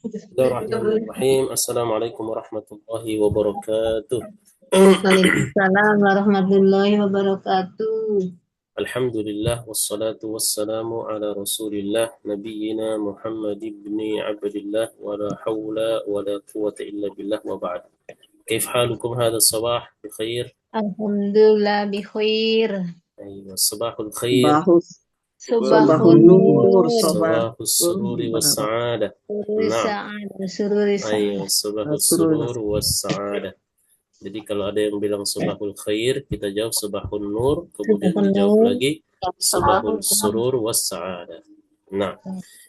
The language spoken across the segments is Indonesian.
Bismillahirrahmanirrahim. Assalamualaikum warahmatullahi wabarakatuh. Waalaikumsalam warahmatullahi wabarakatuh. Alhamdulillah wassalatu wassalamu ala Rasulillah nabiyyina Muhammad ibn Abdullah wa la hawla wa la quwwata illa billah wa ba'd. كيف حالكم هذا الصباح بخير؟ Alhamdulillah bi khair. أيوة صباح الخير. Bahus Subahun Sobahun Nur, nur. صباح Sobahun السرور والسعادة. Sururi نعم. sa'adah, sururi أيوة sa'adah. صباح Surul. السرور والسعادة. Jadi kalau ada yang bilang subahul khair, kita jawab subahun nur, kemudian Subahun dijawab nur. lagi subahul surur was sa'adah. Nah,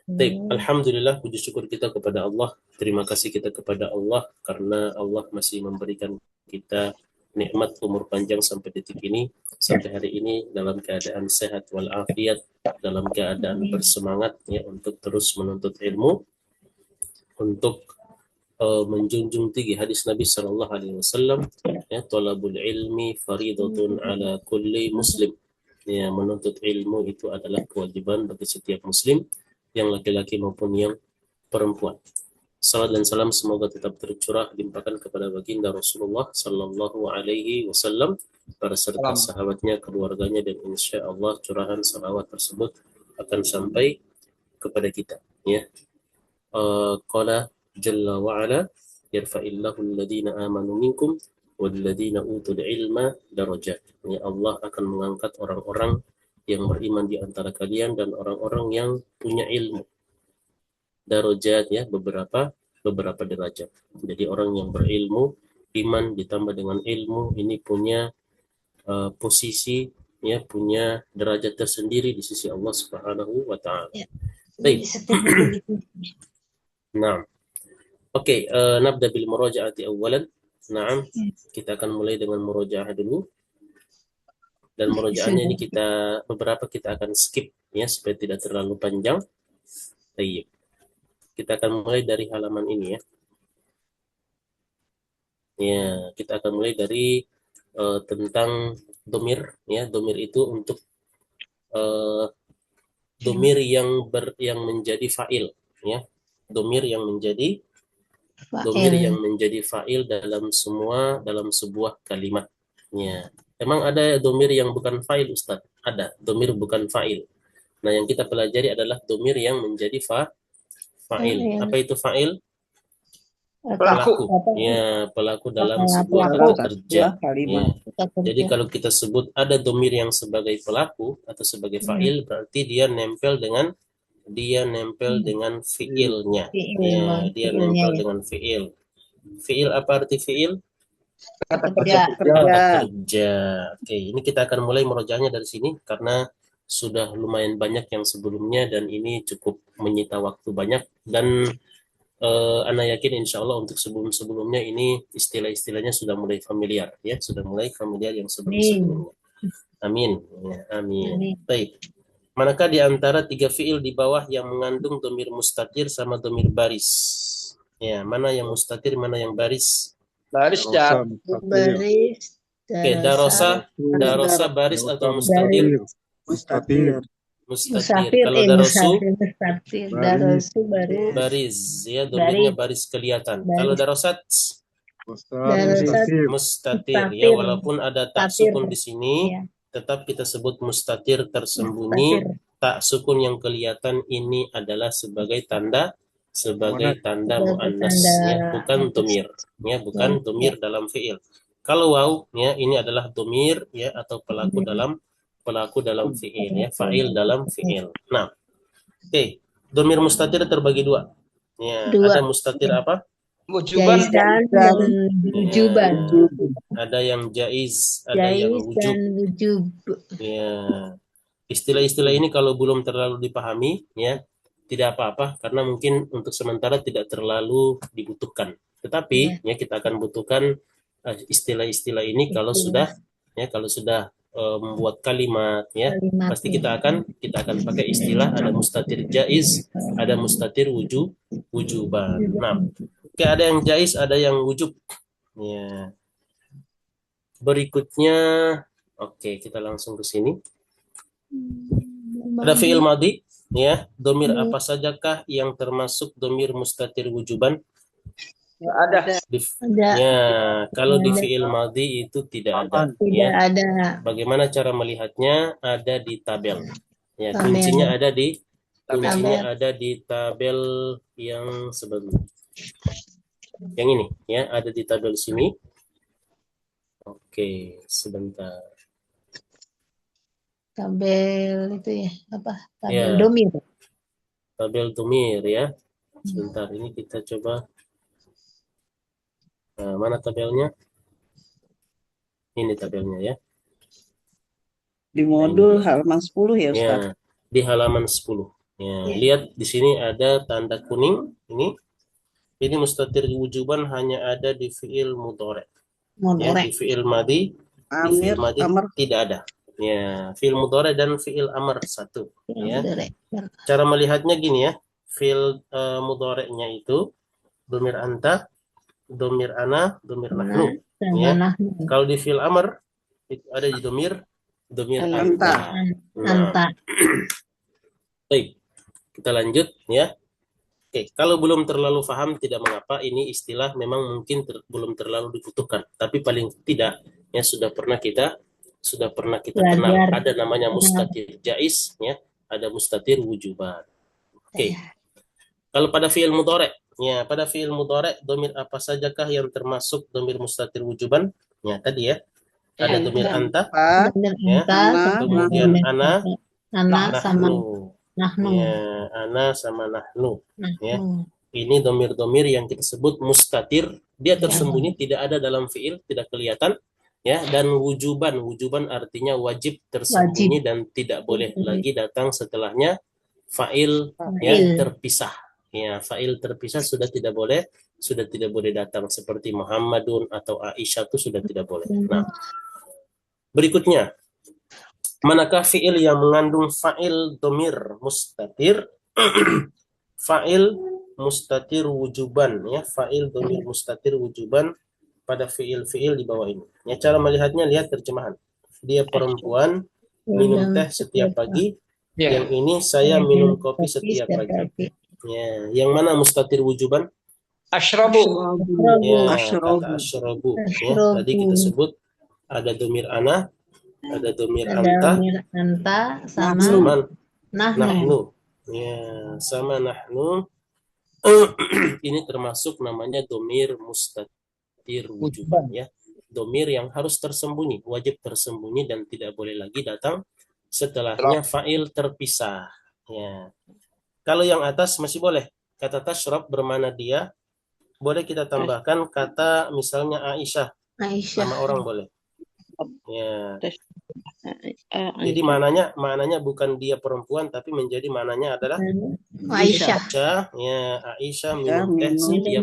baik, alhamdulillah puji syukur kita kepada Allah. Terima kasih kita kepada Allah karena Allah masih memberikan kita nikmat umur panjang sampai detik ini, sampai hari ini dalam keadaan sehat walafiat, dalam keadaan bersemangat ya untuk terus menuntut ilmu, untuk menjunjung tinggi hadis Nabi Shallallahu Alaihi Wasallam, ya, talabul ilmi faridatun ala kulli muslim. Ya, menuntut ilmu itu adalah kewajiban bagi setiap muslim, yang laki-laki maupun yang perempuan. Salam dan salam semoga tetap tercurah limpahkan kepada baginda Rasulullah Sallallahu Alaihi Wasallam, para serta sahabatnya, keluarganya, dan insya Allah curahan salawat tersebut akan sampai kepada kita. Ya, qala jalla wa ala yarfa'illahu alladhina amanu minkum walladhina utul ilma darajat. Ya, Allah akan mengangkat orang-orang yang beriman di antara kalian dan orang-orang yang punya ilmu. Darajat, ya, beberapa derajat. Jadi orang yang berilmu, iman ditambah dengan ilmu, ini punya posisi, ya, punya derajat tersendiri di sisi Allah Subhanahu wa taala. Baik. Nah, oke, nabda bil murajaati awalan. Nah, kita akan mulai dengan murojaah dulu. Dan murojaahnya ini beberapa kita akan skip ya supaya tidak terlalu panjang. Baik. Kita akan mulai dari halaman ini ya. Ya, kita akan mulai dari tentang domir ya. Domir itu untuk domir yang menjadi fa'il ya. Domir yang menjadi fa'il dalam sebuah kalimat. Ya. Emang ada domir yang bukan fa'il, Ustaz? Ada, domir bukan fa'il. Nah, yang kita pelajari adalah domir yang menjadi fa'il. Apa itu fa'il? Pelaku. Ya, pelaku dalam sebuah kata kerja. Ya. Jadi kalau kita sebut ada domir yang sebagai pelaku atau sebagai fa'il, berarti dia nempel dengan fi'ilnya. Ya, dia nempel dengan fi'il. Fi'il, apa arti fi'il? Kata kerja. Oke, ini kita akan mulai merojahnya dari sini karena sudah lumayan banyak yang sebelumnya dan ini cukup menyita waktu banyak, dan Ana yakin insya Allah untuk sebelum-sebelumnya ini istilah-istilahnya sudah mulai familiar ya, sudah mulai familiar yang sebelum-sebelumnya. Amin. Ya, amin. Baik. Manakah di antara tiga fiil di bawah yang mengandung domir mustatir sama domir baris? Ya, mana yang mustatir, mana yang baris? Baris dan Baris. Oke, darosa baris atau mustatir? Mustatir. Mustatir. Kalau darosu? Mustatir. Darosu baris. Baris, ya, domirnya baris kelihatan. Kalau darosat? Mustatir, ya, walaupun ada tak sukun di sini, tetap kita sebut mustatir tersembunyi. Tak sukun yang kelihatan ini adalah sebagai tanda muannas, ya, bukan domir, ya, bukan domir dalam fiil. Kalau waw, ya, ini adalah domir, ya, atau pelaku dalam fiil, ya, fa'il dalam fiil. Nah, oke, domir mustatir terbagi dua. Ya, ada mustatir apa? Wujuban dan wujuban. Ada yang jaiz, ada yang wujub. Ya, istilah-istilah ini kalau belum terlalu dipahami, ya, tidak apa-apa karena mungkin untuk sementara tidak terlalu dibutuhkan. Tetapi ya kita akan butuhkan istilah-istilah ini kalau sudah membuat kalimat, ya. Pasti kita akan pakai istilah, ada mustatir jaiz, ada mustatir wujuban. Nah, oke, ada yang jaiz, ada yang wujub. Ya. Berikutnya, oke, kita langsung ke sini. Ada fi'il madhi. ya, domir apa sajakah yang termasuk domir mustatir wujuban? Ada. Ada. Ya, kalau di Ada. fi'il madhi itu tidak ada. Tidak Ya. ada. Bagaimana cara melihatnya? Ada di tabel. Ya, Tabel. kuncinya ada di Tabel. tabel yang sebelumnya. Yang ini, ya, ada di tabel sini. Oke, sebentar. Tabel itu ya, apa? Tabel Ya. domir. Tabel domir, ya. Sebentar, ini kita coba. Nah, mana tabelnya? Ini tabelnya, ya. Di modul halaman 10 ya, Ustaz? Ya, di halaman 10. Ya, lihat di sini ada tanda kuning. Ini mustatir wujuban hanya ada di fi'il mudhari'. Ya, di fi'il madhi, di fi'il madhi tidak ada. Ya, fi'il mudhari' dan fi'il amr satu. Ya. Cara melihatnya gini ya. Fi'il mudhari'nya itu domir anta, domir ana, domir nahnu. Ya. Kalau di fi'il amr itu ada di domir anta. Anta. Baik, kita lanjut ya. Oke, kalau belum terlalu paham tidak mengapa, ini istilah memang mungkin belum terlalu dibutuhkan, tapi paling tidak ya sudah pernah kita kenal. Ada namanya mustatir jaiz ya, ada mustatir wujuban. Oke. Kalau pada fi'il mudhari', ya pada fi'il mudhari' domir apa sajakah yang termasuk domir mustatir wujuban? Ya tadi ya. Ada domir anta, ya. Kemudian ana sama nahnu. Ya, ana sama nahnu. Ya. Ini domir-domir yang kita sebut mustatir. Dia tersembunyi, tidak ada dalam fi'il, tidak kelihatan. Ya, dan wujuban artinya wajib tersembunyi dan tidak boleh lagi datang setelahnya fa'il yang terpisah. Ya, fa'il terpisah sudah tidak boleh datang seperti Muhammadun atau Aisyah itu sudah tidak boleh. Nah, berikutnya, manakah fi'il yang mengandung fa'il domir mustatir? Fa'il mustatir wujuban ya, fa'il domir mustatir wujuban pada fi'il-fi'il di bawah ini. Ya, cara melihatnya lihat terjemahan. Dia perempuan minum teh setiap pagi. Yang ini saya minum kopi setiap pagi. Ya, yang mana mustatir wujuban? Asyrabu. Ya, kata asyrabu. Ya, tadi kita sebut ada domir ana, ada domir anta sama nahnu. Ya, sama nahnu. Ini termasuk namanya domir mustatir wujuban ya. Domir yang harus tersembunyi, wajib tersembunyi dan tidak boleh lagi datang setelahnya fa'il terpisah. Ya. Kalau yang atas masih boleh. Kata tashrab bermana dia. Boleh kita tambahkan kata misalnya Aisyah. Nama orang boleh. Ya. Jadi maknanya bukan dia perempuan tapi menjadi maknanya adalah Aisyah. Ya, Aisyah minum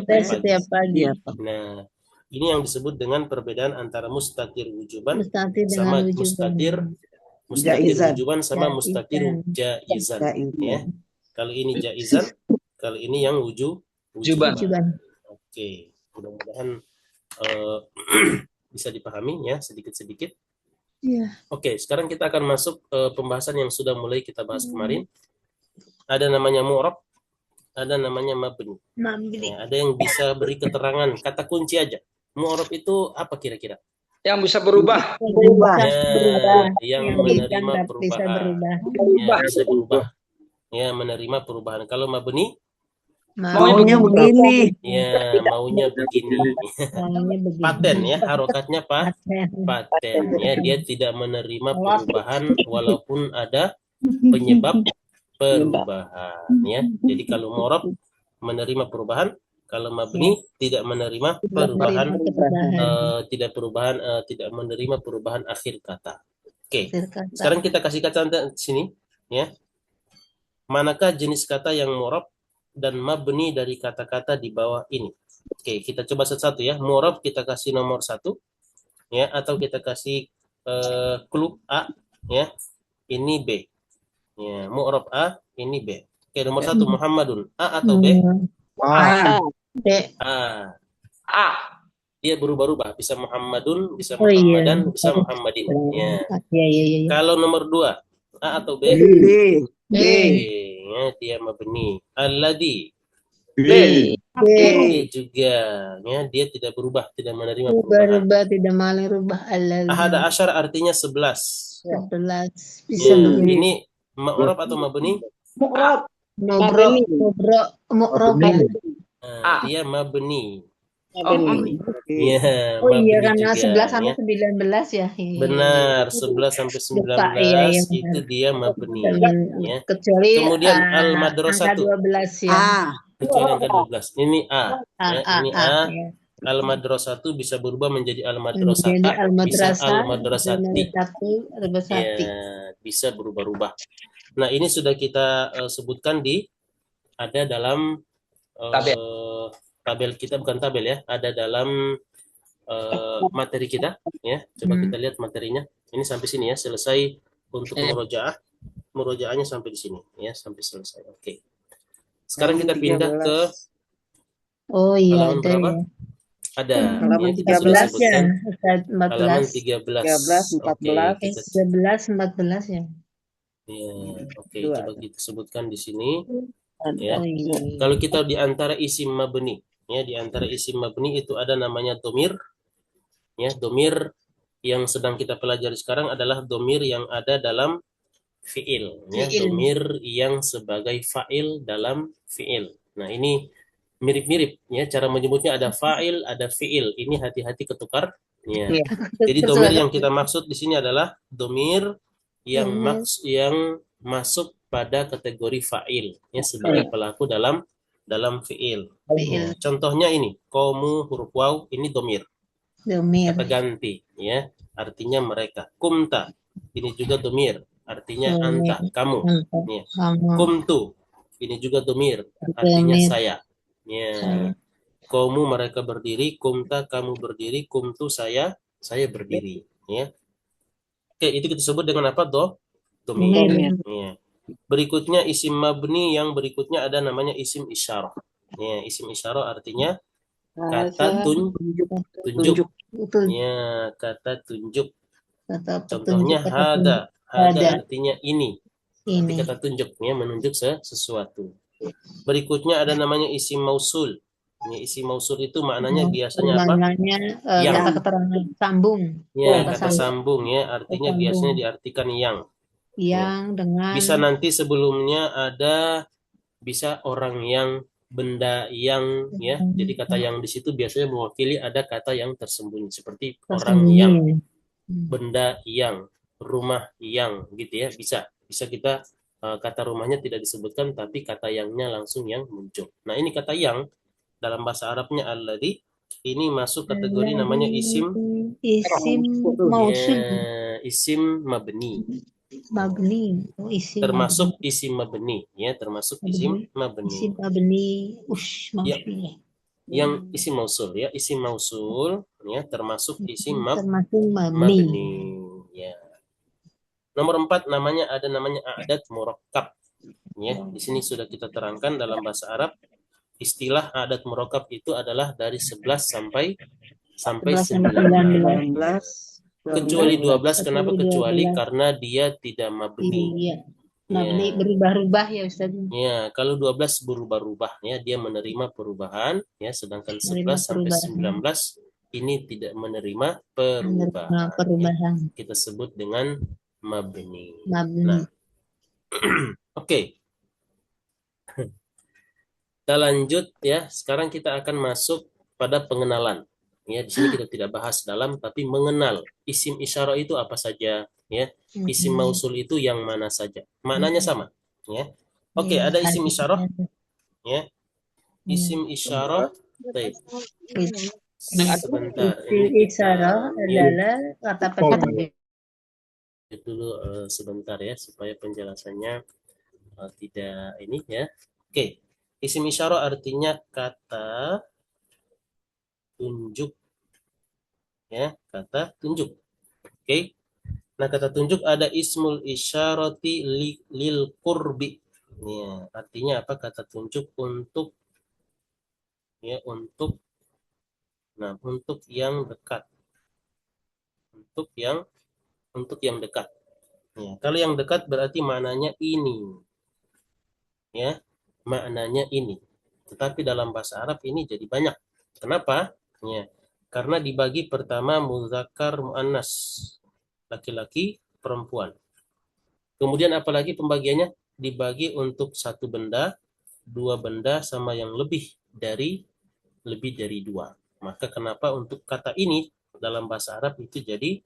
teh setiap pagi. Nah, ini yang disebut dengan perbedaan antara mustatir wujuban sama mustatir wujuban sama mustatir jaizan. Ya. Kalau ini jaizan, kalau ini yang wujuban. Oke, mudah-mudahan bisa dipahami ya sedikit-sedikit. Oke, sekarang kita akan masuk pembahasan yang sudah mulai kita bahas kemarin. Ada namanya mu'rab, ada namanya mabni. Ya, ada yang bisa beri keterangan, kata kunci aja. Mu'rab itu apa kira-kira? Yang bisa berubah. Ya, yang menerima perubahan. Ya, bisa berubah. Ya, menerima perubahan. Kalau mabni? Maunya begini. Ya, maunya begini. Paten ya, harokatnya paten ya, dia tidak menerima perubahan walaupun ada penyebab perubahan ya. Jadi kalau mu'rab menerima perubahan, kalau mabni tidak menerima perubahan, tidak menerima perubahan akhir kata. Oke. Sekarang kita kasih kata sini ya. Manakah jenis kata yang mu'rab dan mabni dari kata-kata di bawah ini? Oke, kita coba satu-satu ya. Mu'rab kita kasih nomor 1 ya, atau kita kasih clue A ya. Ini B. Ya, mu'rab A, ini B. Oke, nomor 1 Muhammadun. A atau B? A. Dia berubah-ubah, bisa Muhammadun, bisa Muhammadan, bisa Muhammadin. Ya. Kalau nomor 2 A atau B? B. ya, dia mabni. Alladhi, B. ini juga, ya, dia tidak berubah, tidak menerima perubahan. Berubah tidak malah rubah Ahada alladzi asyar artinya 11. 11 bisa Ya, begitu. ini ma'rab atau mabni? Mu'rab. Mubro, Mabni. mu'rob ya. Nah, dia mabni. Oh, mabni. Ya, Oh iya, mabni karena juga, 11 sampai ya. 19 ya. Iya. Benar, 11 sampai Lupa, iya, 19 benar. itu dia mabni, ya. Kecuali Kemudian angka al-madrasatu. 12 ya. Kecuali angka 12. Ini A, ya, ini A. Ya. Al-madrasatu bisa berubah menjadi Menjadi al-madrasata, bisa al-madrasah, al-madrasati. al-madrasati. Ya, bisa berubah-ubah. Nah, ini sudah kita sebutkan ada dalam Tabel. tabel kita, bukan tabel ya, ada dalam materi kita, ya. Coba kita lihat materinya. Ini sampai sini ya, selesai untuk murojaah. Murojaahnya sampai di sini, ya, sampai selesai. Oke. Sekarang kita pindah ke Oh iya, halaman ada berapa? ya. Ada. Halaman Ya, kita sudah 14 ya, sebutkan. Ustaz, Halaman 14. 13. 13, Oke, 14. kita 13, 14 ya. ya, oke, Dua. coba kita sebutkan di sini. Ya. Oh iya. Kalau kita di antara isim mabni, ya, di antara isim mabni itu ada namanya domir. Ya, domir yang sedang kita pelajari sekarang adalah domir yang ada dalam fiil, ya, Fiil. domir yang sebagai fa'il dalam fiil. Nah, ini mirip-mirip, ya, cara menyebutnya ada fa'il, ada fiil. Ini hati-hati ketukar. Ya. Iya. Jadi domir yang kita maksud di sini adalah domir yang Domir. yang masuk pada kategori fa'il, ya, sebagai pelaku dalam fiil. Fiil. Contohnya ini, komu huruf waw, ini domir, Domir. kata ganti, ya, artinya mereka. Kumta, ini juga domir, artinya Domir. anta, kamu. Ya. Kamu. Kumtu, ini juga domir, artinya Domir. saya. Ya. Komu mereka berdiri, kumta kamu berdiri, kumtu saya berdiri. Ya. Oke, itu kita sebut dengan apa, domir. Domir. Ya. Berikutnya isim mabni, yang berikutnya ada namanya isim isyarah. Ya, isim isyarah artinya kata tunjuk. Itu Ya, kata tunjuk. kata Contohnya petunjuk, hada. Hada artinya ini. Tapi ini. kata tunjuk, ya, menunjuk sesuatu. Berikutnya ada namanya isim mausul. Ini isim mausul itu maknanya biasanya apa? Maknanya Yang. kata keterangan sambung. Ya, kata sambung, ya, artinya Sambung. biasanya diartikan yang. Yang dengan Bisa nanti sebelumnya ada, bisa orang yang, benda yang, ya. Jadi kata yang di situ biasanya mewakili ada kata yang tersembunyi, seperti orang yang, benda yang, rumah yang, gitu ya. Bisa kita kata rumahnya tidak disebutkan, tapi kata yangnya langsung yang muncul. Nah, ini kata yang dalam bahasa Arabnya alladhi, ini masuk kategori namanya isim mausul. ya, isim mabni. Mabni. Oh, isim Termasuk isim mabni, ya, termasuk isim mabni. Isim mabni Ya, mausul. yang isim mausul, ya, isim mausul, ya, termasuk isim Termasuk mabni. Ya. Nomor 4 ada namanya a'dad murakkab. Ya, di sini sudah kita terangkan dalam bahasa Arab, istilah a'dad murakkab itu adalah dari 11 sampai 19. Kecuali 12, kenapa kecuali? Karena dia tidak mabni. Iya. Mabni berubah-ubah ya Ustaz. Ya, kalau 12 berubah-ubah, ya, dia menerima perubahan, ya, sedangkan 11 sampai 19 ini tidak menerima perubahan. Ya, kita sebut dengan mabni. Nah, oke. Kita lanjut, ya. Sekarang kita akan masuk pada pengenalan. Ya, di sini kita tidak bahas dalam, tapi mengenal isim isyarah itu apa saja, ya. Isim mausul itu yang mana saja. Maknanya sama, ya. Oke, ada isim isyarah, ya. Isim isyarah, baik. Sebentar. Isim isyarah adalah kata penunjuk. Dulu sebentar ya, supaya penjelasannya tidak ini, ya. Oke. Isim isyarah artinya kata tunjuk, ya, kata tunjuk. Oke. Nah, kata tunjuk ada ismul isyarati lil qurbi. Ya, artinya apa? Kata tunjuk untuk, ya, untuk yang dekat. Untuk yang dekat. Ya, kalau yang dekat berarti maknanya ini. ya, maknanya ini. Tetapi dalam bahasa Arab ini jadi banyak. Kenapa? Ya, karena dibagi pertama muzakkar muannas, laki-laki perempuan. Kemudian apalagi pembagiannya? Dibagi untuk satu benda, dua benda, sama yang lebih dari dua. Maka kenapa untuk kata ini dalam bahasa Arab itu jadi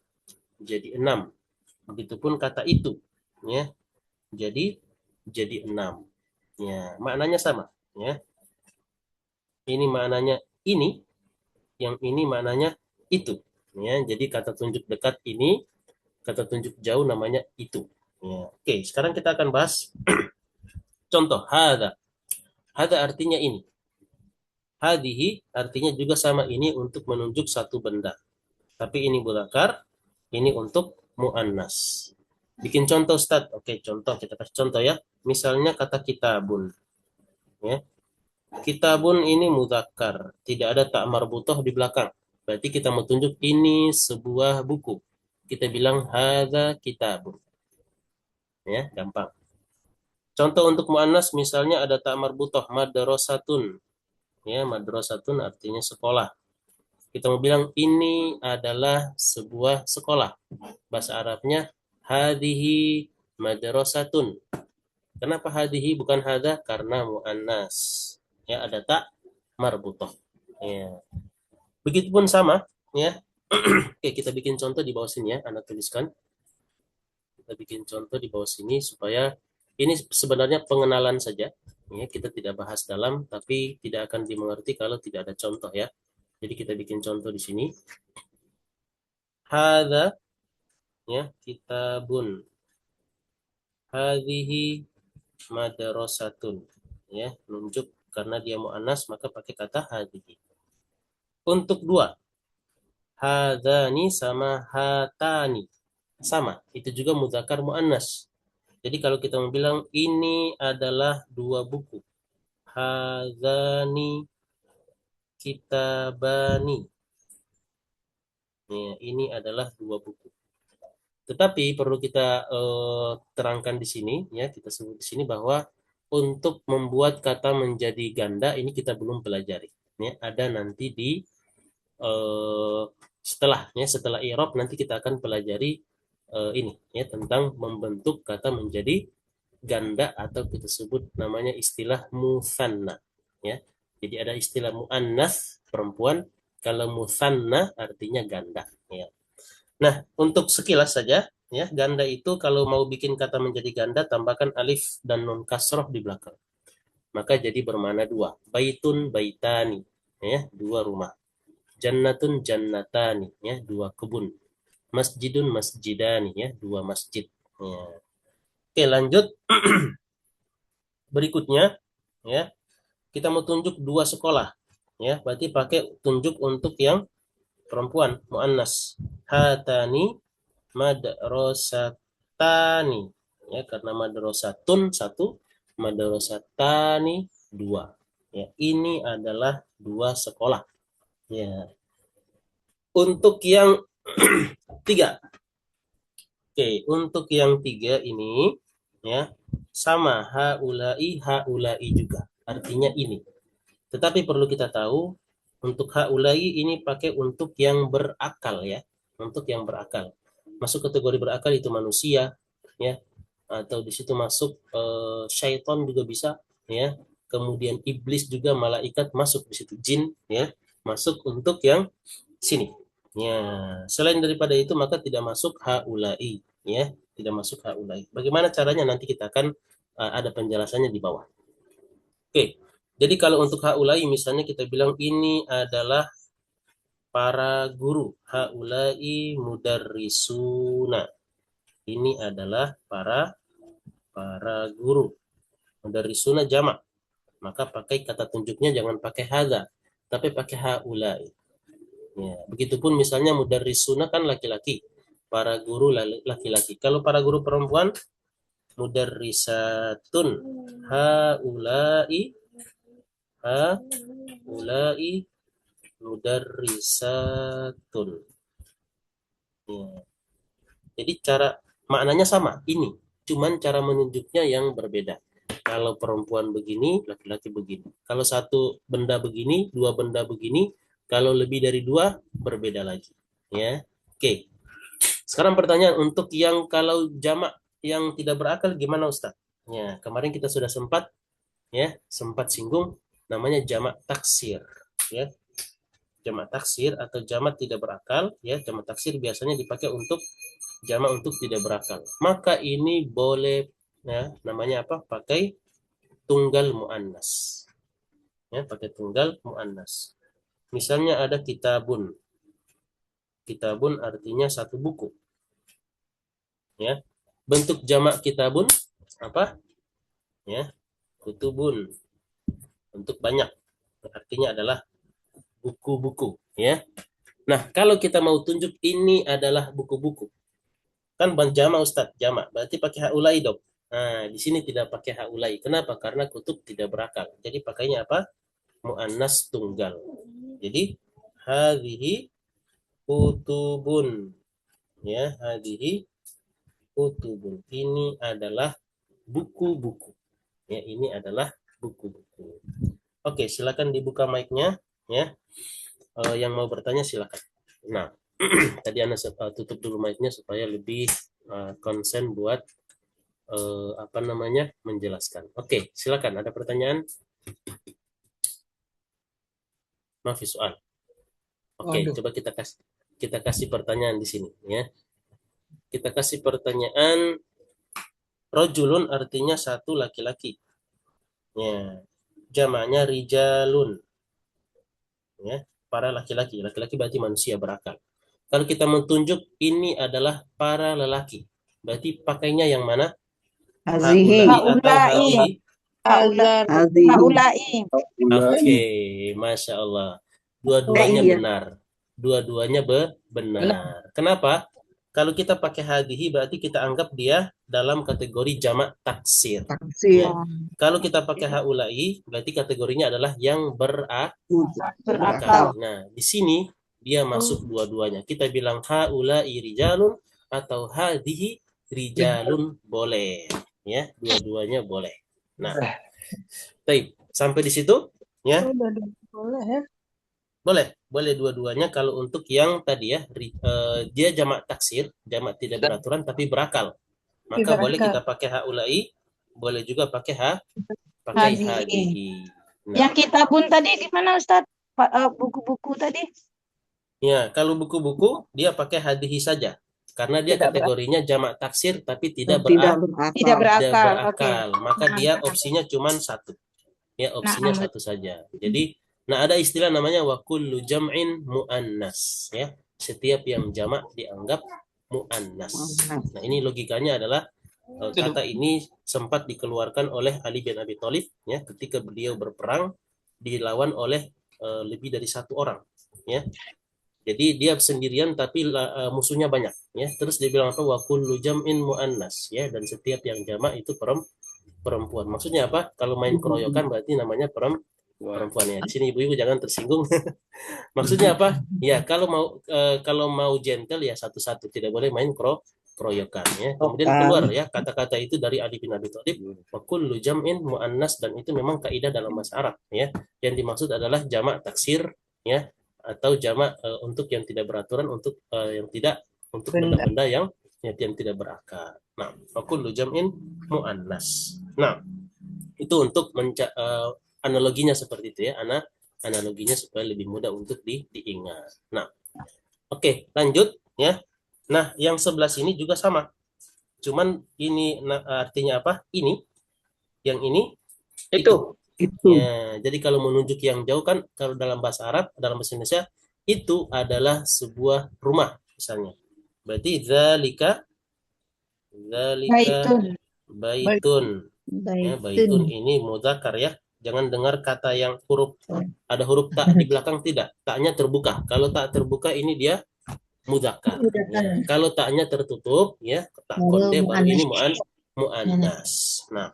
6. Begitupun kata itu, ya. Jadi 6. Ya, maknanya sama, ya. Ini maknanya ini, yang ini maknanya itu. Ya, jadi kata tunjuk dekat ini, kata tunjuk jauh namanya itu. Ya. Oke, sekarang kita akan bahas contoh hada. Hada artinya ini. Hadihi artinya juga sama, ini untuk menunjuk satu benda. Tapi ini mudzakkar, ini untuk muannas. Bikin contoh Ustaz. Oke, contoh kita kasih contoh ya. Misalnya kata kitabun. Ya. Kitabun ini mudzakkar, tidak ada tak marbutoh di belakang. Berarti kita mau tunjuk ini sebuah buku. Kita bilang hadza kitabun. Ya, gampang. Contoh untuk muannas misalnya ada tak marbutoh madrasatun. Ya, madrasatun artinya sekolah. Kita mau bilang ini adalah sebuah sekolah. Bahasa Arabnya hadhihi madrasatun. Kenapa hadhihi bukan hadza? Karena muannas. Ya, ada tak marbutoh. Ya. Begitupun sama, ya. Oke, kita bikin contoh di bawah sini ya, Anda tuliskan. Kita bikin contoh di bawah sini supaya ini sebenarnya pengenalan saja. Ya, kita tidak bahas dalam, tapi tidak akan dimengerti kalau tidak ada contoh ya. Jadi kita bikin contoh di sini. Hadza, ya, kitabun. Hadhihi madrasatun. Ya, nunjuk karena dia muannas maka pakai kata hadhihi. Untuk dua, hadani sama hatani. Sama, itu juga mudzakkar muannas. Jadi kalau kita mau bilang ini adalah dua buku. Hadzani kitabani. Ya, ini adalah dua buku. Tetapi perlu kita terangkan di sini, ya, kita sebut di sini bahwa untuk membuat kata menjadi ganda ini kita belum pelajari. Ya, ada nanti di setelah i'rab nanti kita akan pelajari ini ya tentang membentuk kata menjadi ganda atau kita sebut namanya istilah musanna ya. Jadi ada istilah muannas perempuan, kalau musanna artinya ganda ya. Nah, untuk sekilas saja ya, ganda itu kalau mau bikin kata menjadi ganda tambahkan alif dan nun kasroh di belakang. Maka jadi bermakna dua. Baitun baitani ya, dua rumah. Jannatun jannatani ya, dua kebun. Masjidun masjidani ya, dua masjid. Ya. Oke, lanjut. Berikutnya ya, kita mau tunjuk dua sekolah ya, berarti pakai tunjuk untuk yang perempuan muannas. Hatani madrasatani ya, karena madrasatun satu, madrasatani dua ya, ini adalah dua sekolah ya. Untuk yang tiga, oke, untuk yang tiga ini ya sama, haulai juga artinya ini. Tetapi perlu kita tahu untuk haulai ini pakai untuk yang berakal ya, untuk yang berakal. Masuk kategori berakal itu manusia ya, atau di situ masuk syaitan juga bisa ya. Kemudian iblis juga, malaikat masuk di situ, jin ya, masuk untuk yang sini. Ya, selain daripada itu maka tidak masuk haulai ya, tidak masuk haulai. Bagaimana caranya nanti kita akan ada penjelasannya di bawah. Oke. Jadi kalau untuk haulai misalnya kita bilang ini adalah para guru, haulai mudarrisuna. Ini adalah para guru. Mudarrisuna jamak. Maka pakai kata tunjuknya jangan pakai hadza, tapi pakai haulai. Ya, begitupun misalnya mudarrisuna kan laki-laki, para guru laki-laki. Kalau para guru perempuan, mudarrisatun, haulai mudarrisatun. Ya. Jadi cara maknanya sama ini, cuman cara menunjuknya yang berbeda. Kalau perempuan begini, laki-laki begini. Kalau satu benda begini, dua benda begini. Kalau lebih dari dua, berbeda lagi. Ya, oke. Sekarang pertanyaan untuk yang kalau jamak yang tidak berakal gimana Ustaz? Ya, kemarin kita sudah sempat singgung namanya jamak taksir. Ya, jamak taksir atau jamak tidak berakal. Ya, jamak taksir biasanya dipakai untuk jamak untuk tidak berakal. Maka ini boleh namanya apa? Pakai tunggal muannas. Ya, pakai tunggal muannas. Misalnya ada kitabun. Kitabun artinya satu buku. Ya. Bentuk jamak kitabun apa? Ya, kutubun. Bentuk banyak. Artinya adalah buku-buku, ya. Nah, kalau kita mau tunjuk ini adalah buku-buku. Kan jamak Ustaz, jamak. Berarti pakai haulai dong. Nah, di sini tidak pakai haulai. Kenapa? Karena kutub tidak berakal. Jadi pakainya apa? Muannas tunggal. Jadi hadhihi kutubun. Ya, hadhihi kutubun. Ini adalah buku-buku. Ya, ini adalah buku-buku. Oke, silakan dibuka mic-nya ya. Yang mau bertanya silakan. Nah, tadi Anda tutup dulu mic-nya supaya lebih konsen buat menjelaskan. Oke, silakan. Ada pertanyaan? Maaf soal. Oke, coba kita kasih pertanyaan di sini ya. Kita kasih pertanyaan. Rojulun artinya satu laki-laki. Ya. Jamaknya rijalun. Ya, para laki-laki. Laki-laki berarti manusia berakal. Kalau kita menunjuk ini adalah para lelaki. Berarti pakainya yang mana? Hazihi. Haulai atau hadihi? Haulai. Oke, Masya Allah. Dua-duanya benar. Dua-duanya benar. Kenapa? Kalau kita pakai hadihi berarti kita anggap dia dalam kategori jamak taksir. Ya. Kalau kita pakai haulai berarti kategorinya adalah yang berakal. Nah, di sini dia masuk dua-duanya. Kita bilang haulai rijalun atau hadihi rijalun boleh. Ya, dua-duanya boleh. Nah, baik. Sampai di situ ya. Boleh dua-duanya kalau untuk yang tadi ya dia jamak taksir, jamak tidak beraturan tapi berakal. Maka boleh kita pakai haulai, boleh juga pakai hadihi. Nah, Yang kitabun tadi gimana Ustaz? Buku-buku tadi? ya, kalau buku-buku dia pakai hadihi saja. Karena dia kategorinya jamak taksir tapi tidak berakal. Okay. Maka dia opsinya cuma satu. Ya, opsinya satu saja. Jadi ada istilah namanya wa kullu jam'in muannas ya. Setiap yang jamak dianggap muannas. Nah, ini logikanya adalah kata ini sempat dikeluarkan oleh Ali bin Abi Thalib ya ketika beliau berperang dilawan oleh lebih dari satu orang ya. Jadi dia sendirian tapi musuhnya banyak ya. Terus dia bilang apa wa kullu jam'in muannas ya, dan setiap yang jamak itu perempuan. Maksudnya apa? Kalau main keroyokan berarti namanya perempuan ya. Di sini ibu-ibu jangan tersinggung. Maksudnya apa? Ya, kalau mau gentle ya satu-satu, tidak boleh main keroyokan ya. Kemudian keluar ya kata-kata itu dari Ali bin Abi Thalib, wa kullu jam'in muannas, dan itu memang kaidah dalam bahasa Arab ya. Yang dimaksud adalah jamak taksir ya, atau jamak untuk yang tidak beraturan, untuk yang tidak, untuk benda-benda yang tidak berakal. Nah, wa kullu jam'in muannas. Nah, itu untuk analoginya seperti itu ya, analoginya supaya lebih mudah untuk diingat. Nah, oke, lanjut ya. Nah, yang sebelah sini juga sama. Cuman ini artinya apa? Ini, yang ini, itu. Ya, jadi kalau menunjuk yang jauh kan, kalau dalam bahasa Arab, dalam bahasa Indonesia, itu adalah sebuah rumah misalnya. Berarti zalika baitun. Ya, baitun ini mudzakkar ya. Jangan dengar kata yang ada huruf ta di belakang, tidak. Taknya terbuka. Kalau tak terbuka ini dia mudzakkar. Ya. Kalau taknya tertutup ya, tak konde baru ini muannas. Nah,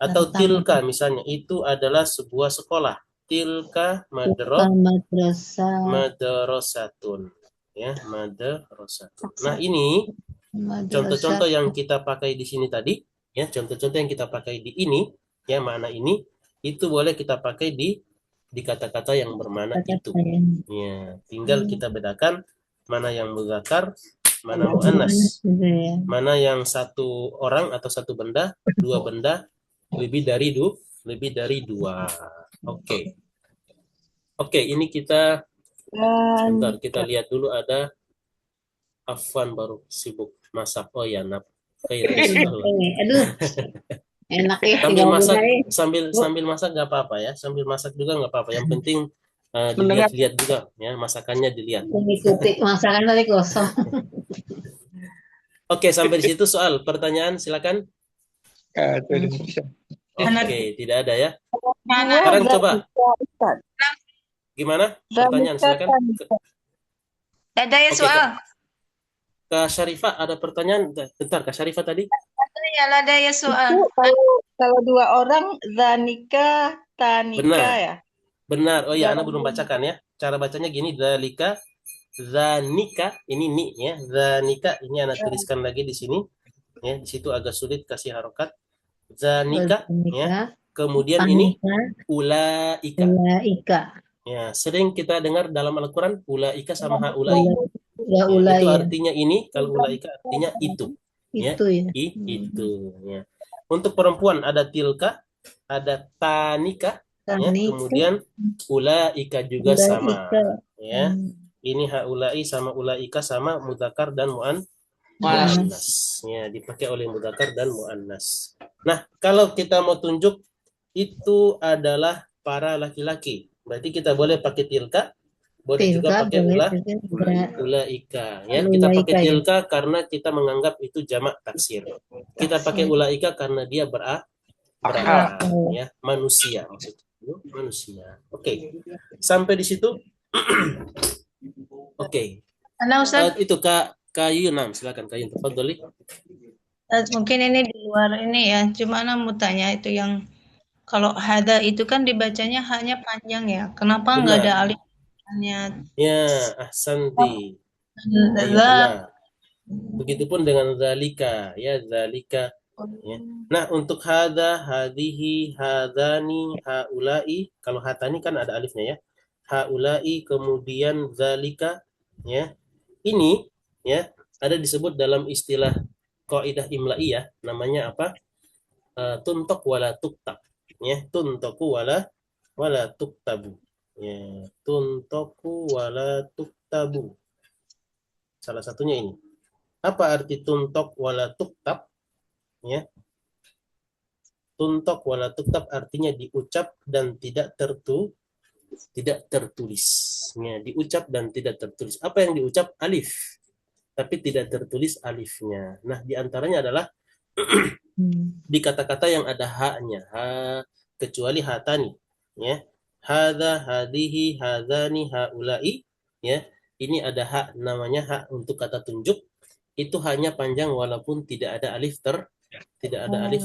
atau tilka misalnya, itu adalah sebuah sekolah. Tilka madrasatun. Ya, madrasatun. Nah, ini contoh-contoh yang kita pakai di sini tadi, ya, contoh-contoh yang kita pakai di ini ya makna ini, itu boleh kita pakai di kata-kata yang bermakna itu. Kata-kata yang Ya, tinggal kita bedakan mana yang muzakkar, mana muannas muannas, gitu ya. mana yang satu orang atau satu benda, dua benda, lebih dari dua. Oke. Oke, ini kita sebentar, kita lihat dulu. Ada Afwan baru sibuk masak. Oh ya, khair insyaallah. Aduh, enak ya Sambil tinggal masak, mulai. sambil masak nggak apa-apa ya. Sambil masak juga nggak apa-apa. Yang penting Mendengar. dilihat-lihat juga ya, masakannya dilihat. Mengikuti masakan tadi kosong. Oke, sampai di situ soal pertanyaan silakan. Kacau Indonesia. Oke, tidak ada ya. Mana? Sekarang Dua, coba Ustaz. gimana? Pertanyaan silakan. Ada ya Oke, soal? Kak Syarifah ada pertanyaan. Bentar, Kak Syarifah tadi. Ya, ada ya soal. Itu kalau dua orang zanika tanika Benar. ya. Benar. Oh ya, Anda Dalam belum bacakan ya. Cara bacanya gini, dzalika, zanika, ini ni ya. Zanika ini Anda tuliskan lagi di sini. Ya, di situ agak sulit kasih harokat. Zanika ya. Kemudian ini ulaika. Ulaika. Ya, sering kita dengar dalam Al-Qur'an ulaika sama haulai. Ya, Ya, itu ya. artinya ini, kalau ulaika artinya itu. Ya, Itu ya. itu ya. Untuk perempuan ada tilka, ada tanika, ya. Tanika. Kemudian ulaika juga sama. Ulaika. Ya. Ini haulai sama ulaika sama mudzakkar dan muannas. Ya, dipakai oleh mudzakkar dan muannas. Nah, kalau kita mau tunjuk itu adalah para laki-laki. Berarti kita boleh pakai tilka, boleh juga pakai ulaika. Ya, kita pakai tilka karena kita menganggap itu jamak taksir. Kita pakai ulaika karena dia berakal, ya, manusia maksudnya. Manusia. Oke. Sampai di situ. Oke. Karena Ustaz, Itu Kak Yunam, silakan Kak Yunam. Tafadhali. mungkin ini di luar ini ya. Cuma Ana mau tanya itu yang kalau hada itu kan dibacanya hanya panjang ya. Kenapa nggak ada Benar. alif? Hanya Ya, ahsanti. Iya, za. benar. Begitupun dengan zalika, ya, zalika. Ya. Nah, untuk hada, hadihi, hadani, haulai, kalau hatani kan ada alifnya ya. Haulai, kemudian zalika, ya. Ini ya ada disebut dalam istilah kaidah imla'iyah, namanya apa? Tuntok wala tuktab. Ya, tuntoku wala tuktabu. Ya, tuntoku wala tuktabu. Salah satunya ini. Apa arti tuntok wala tuktab? Ya. Tuntok wala tuktab artinya diucap dan tidak tertulis. Ya, diucap dan tidak tertulis. Apa yang diucap? Alif. Tapi tidak tertulis alifnya. Nah, diantaranya adalah di kata-kata yang ada haknya. Ha, kecuali hatani. Ya. Hadza, hadihi, hadzani, haulai. Ya. Ini ada hak, namanya hak untuk kata tunjuk. Itu hanya panjang walaupun tidak ada alif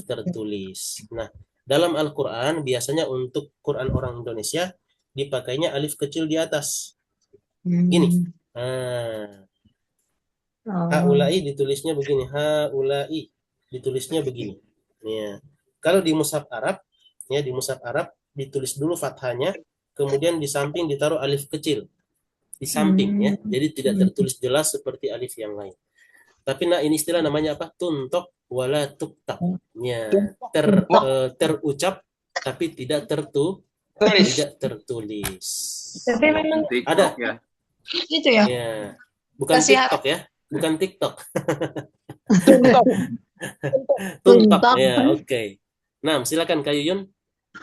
tertulis. Nah, dalam Al-Qur'an biasanya untuk Quran orang Indonesia dipakainya alif kecil di atas. Gini. Haulai ditulisnya begini, haulai ditulisnya begini. Ya. Kalau di mushaf Arab, ya di mushaf Arab ditulis dulu fathahnya, kemudian di samping ditaruh alif kecil. Di samping ya. Jadi tidak tertulis jelas seperti alif yang lain. Tapi nah ini istilah namanya apa? Tuntok wala tuktab. Ya, terucap tapi tidak tertulis. Tapi memang ada ya. gitu ya. Ya. Bukan TikTok ya. Bukan TikTok. Tuntok ya, oke. Nah, silakan Kak Yuyun.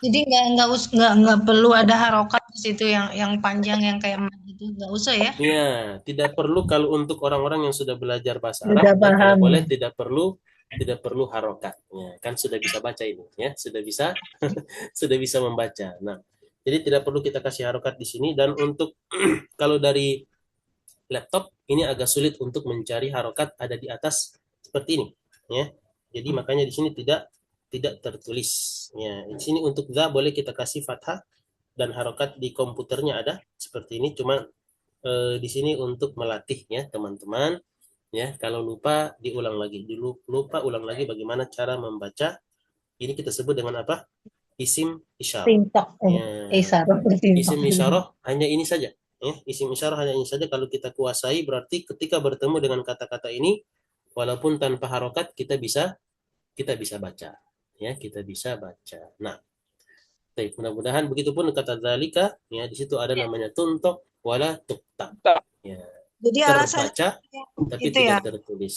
Jadi nggak perlu ada harokat di situ yang panjang yang kayak gitu, nggak usah ya? Iya, tidak perlu kalau untuk orang-orang yang sudah belajar bahasa Arab, kalau boleh tidak perlu harokat. Ya, kan sudah bisa baca ini, ya, sudah bisa membaca. Nah, jadi tidak perlu kita kasih harokat di sini. Dan untuk kalau dari laptop ini agak sulit untuk mencari harokat ada di atas seperti ini, ya. Jadi makanya di sini tidak tertulis. Ya, di sini untuk za boleh kita kasih fathah dan harokat di komputernya ada seperti ini. Cuma di sini untuk melatih ya teman-teman. Ya, kalau lupa diulang lagi. Lupa ulang lagi bagaimana cara membaca Ini kita sebut dengan apa? Isim isyarah. Tintok. Ya. Isyarah. Tintok. Isim isyarah hanya ini saja. Ya, isim isyarah hanya ini saja. Kalau kita kuasai, berarti ketika bertemu dengan kata-kata ini, walaupun tanpa harokat, kita bisa baca. Ya, kita bisa baca. Nah, baik, mudah-mudahan begitupun kata zalika, ya di situ ada namanya tuntok wala tuktak. Ya, Jadi alasannya terbaca tapi itu ya, tidak tertulis.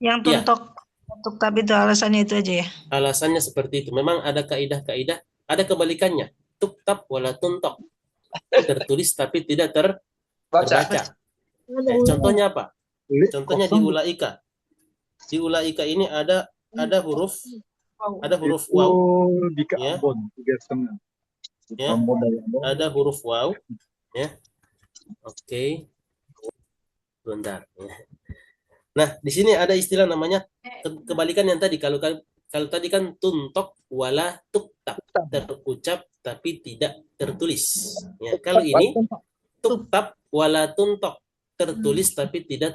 yang Ya, tuntok tapi itu alasannya itu aja ya. alasannya seperti itu. Memang ada kaidah-kaidah, ada kebalikannya. Tuktab wala tuntok. Tertulis tapi tidak terbaca. Contohnya apa? Contohnya di ulaika. Di ulaika ini ada huruf waw, di ya. Ambon 3,5. Ya. Ada huruf waw, ya. Oke. Bentar. Ya. Nah, di sini ada istilah namanya kebalikan yang tadi. Kalau tadi kan tuntok wala tuktab, terucap tapi tidak tertulis. Ya, kalau ini tuktab wala tuntok, tertulis tapi tidak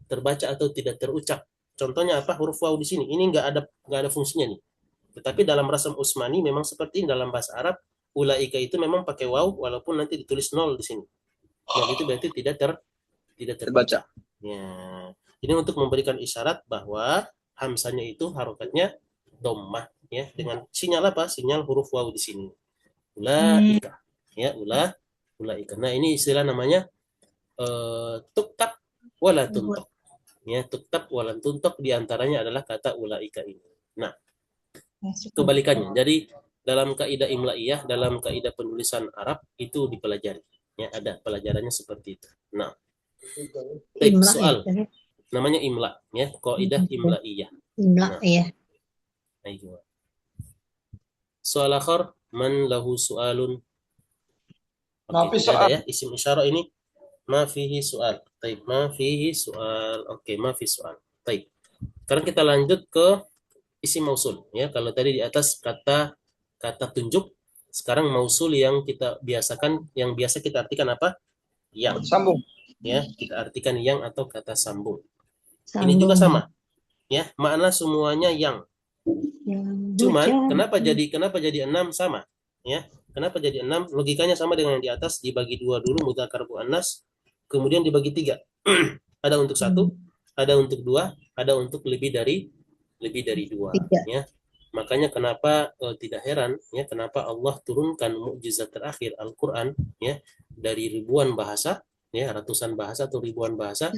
terbaca atau tidak terucap. Contohnya apa? Huruf waw di sini. Ini nggak ada fungsinya nih. Tetapi dalam rasam Utsmani memang seperti ini dalam bahasa Arab. Ulaika itu memang pakai waw walaupun nanti ditulis nol di sini. Nol itu berarti tidak terbaca. Ya. Ini untuk memberikan isyarat bahwa hamzahnya itu harokatnya dhammah, ya, dengan sinyal apa? Sinyal huruf waw di sini. Ulaika. Ya, ulaika. Nah, ini istilah namanya tuktab wala tuntok. Ya, tuktab wala tuntok diantaranya adalah kata ulaika ini. Nah, kebalikannya. Jadi dalam kaidah imla'iyah, dalam kaidah penulisan Arab itu dipelajari. Ya, ada pelajarannya seperti itu. Nah, soal namanya imla, ya, kaidah imla'iyah. Imla, ya. Ayo. Soal akhir, man lahu soalun. Oke, ada ya, isim isyarah ini ma fihi soal. Taib, ma fihi soal. Oke, ma fihi soal. Taib. Sekarang kita lanjut ke isim mausul, ya. Kalau tadi di atas kata tunjuk, sekarang mausul yang kita biasakan, yang biasa kita artikan apa? Yang. Sambung. Ya, kita artikan yang atau kata sambung. Ini juga sama. Ya, makna semuanya yang. Cuman kenapa jadi 6 sama? Ya. Kenapa jadi 6? Logikanya sama dengan yang di atas, dibagi 2 dulu mudzakkar muannas, kemudian dibagi 3. Ada untuk 1, ada untuk 2, ada untuk lebih dari 2, ya. Makanya kenapa tidak heran, ya, kenapa Allah turunkan mukjizat terakhir Al-Qur'an, ya, dari ribuan bahasa, ya, ratusan bahasa atau ribuan bahasa,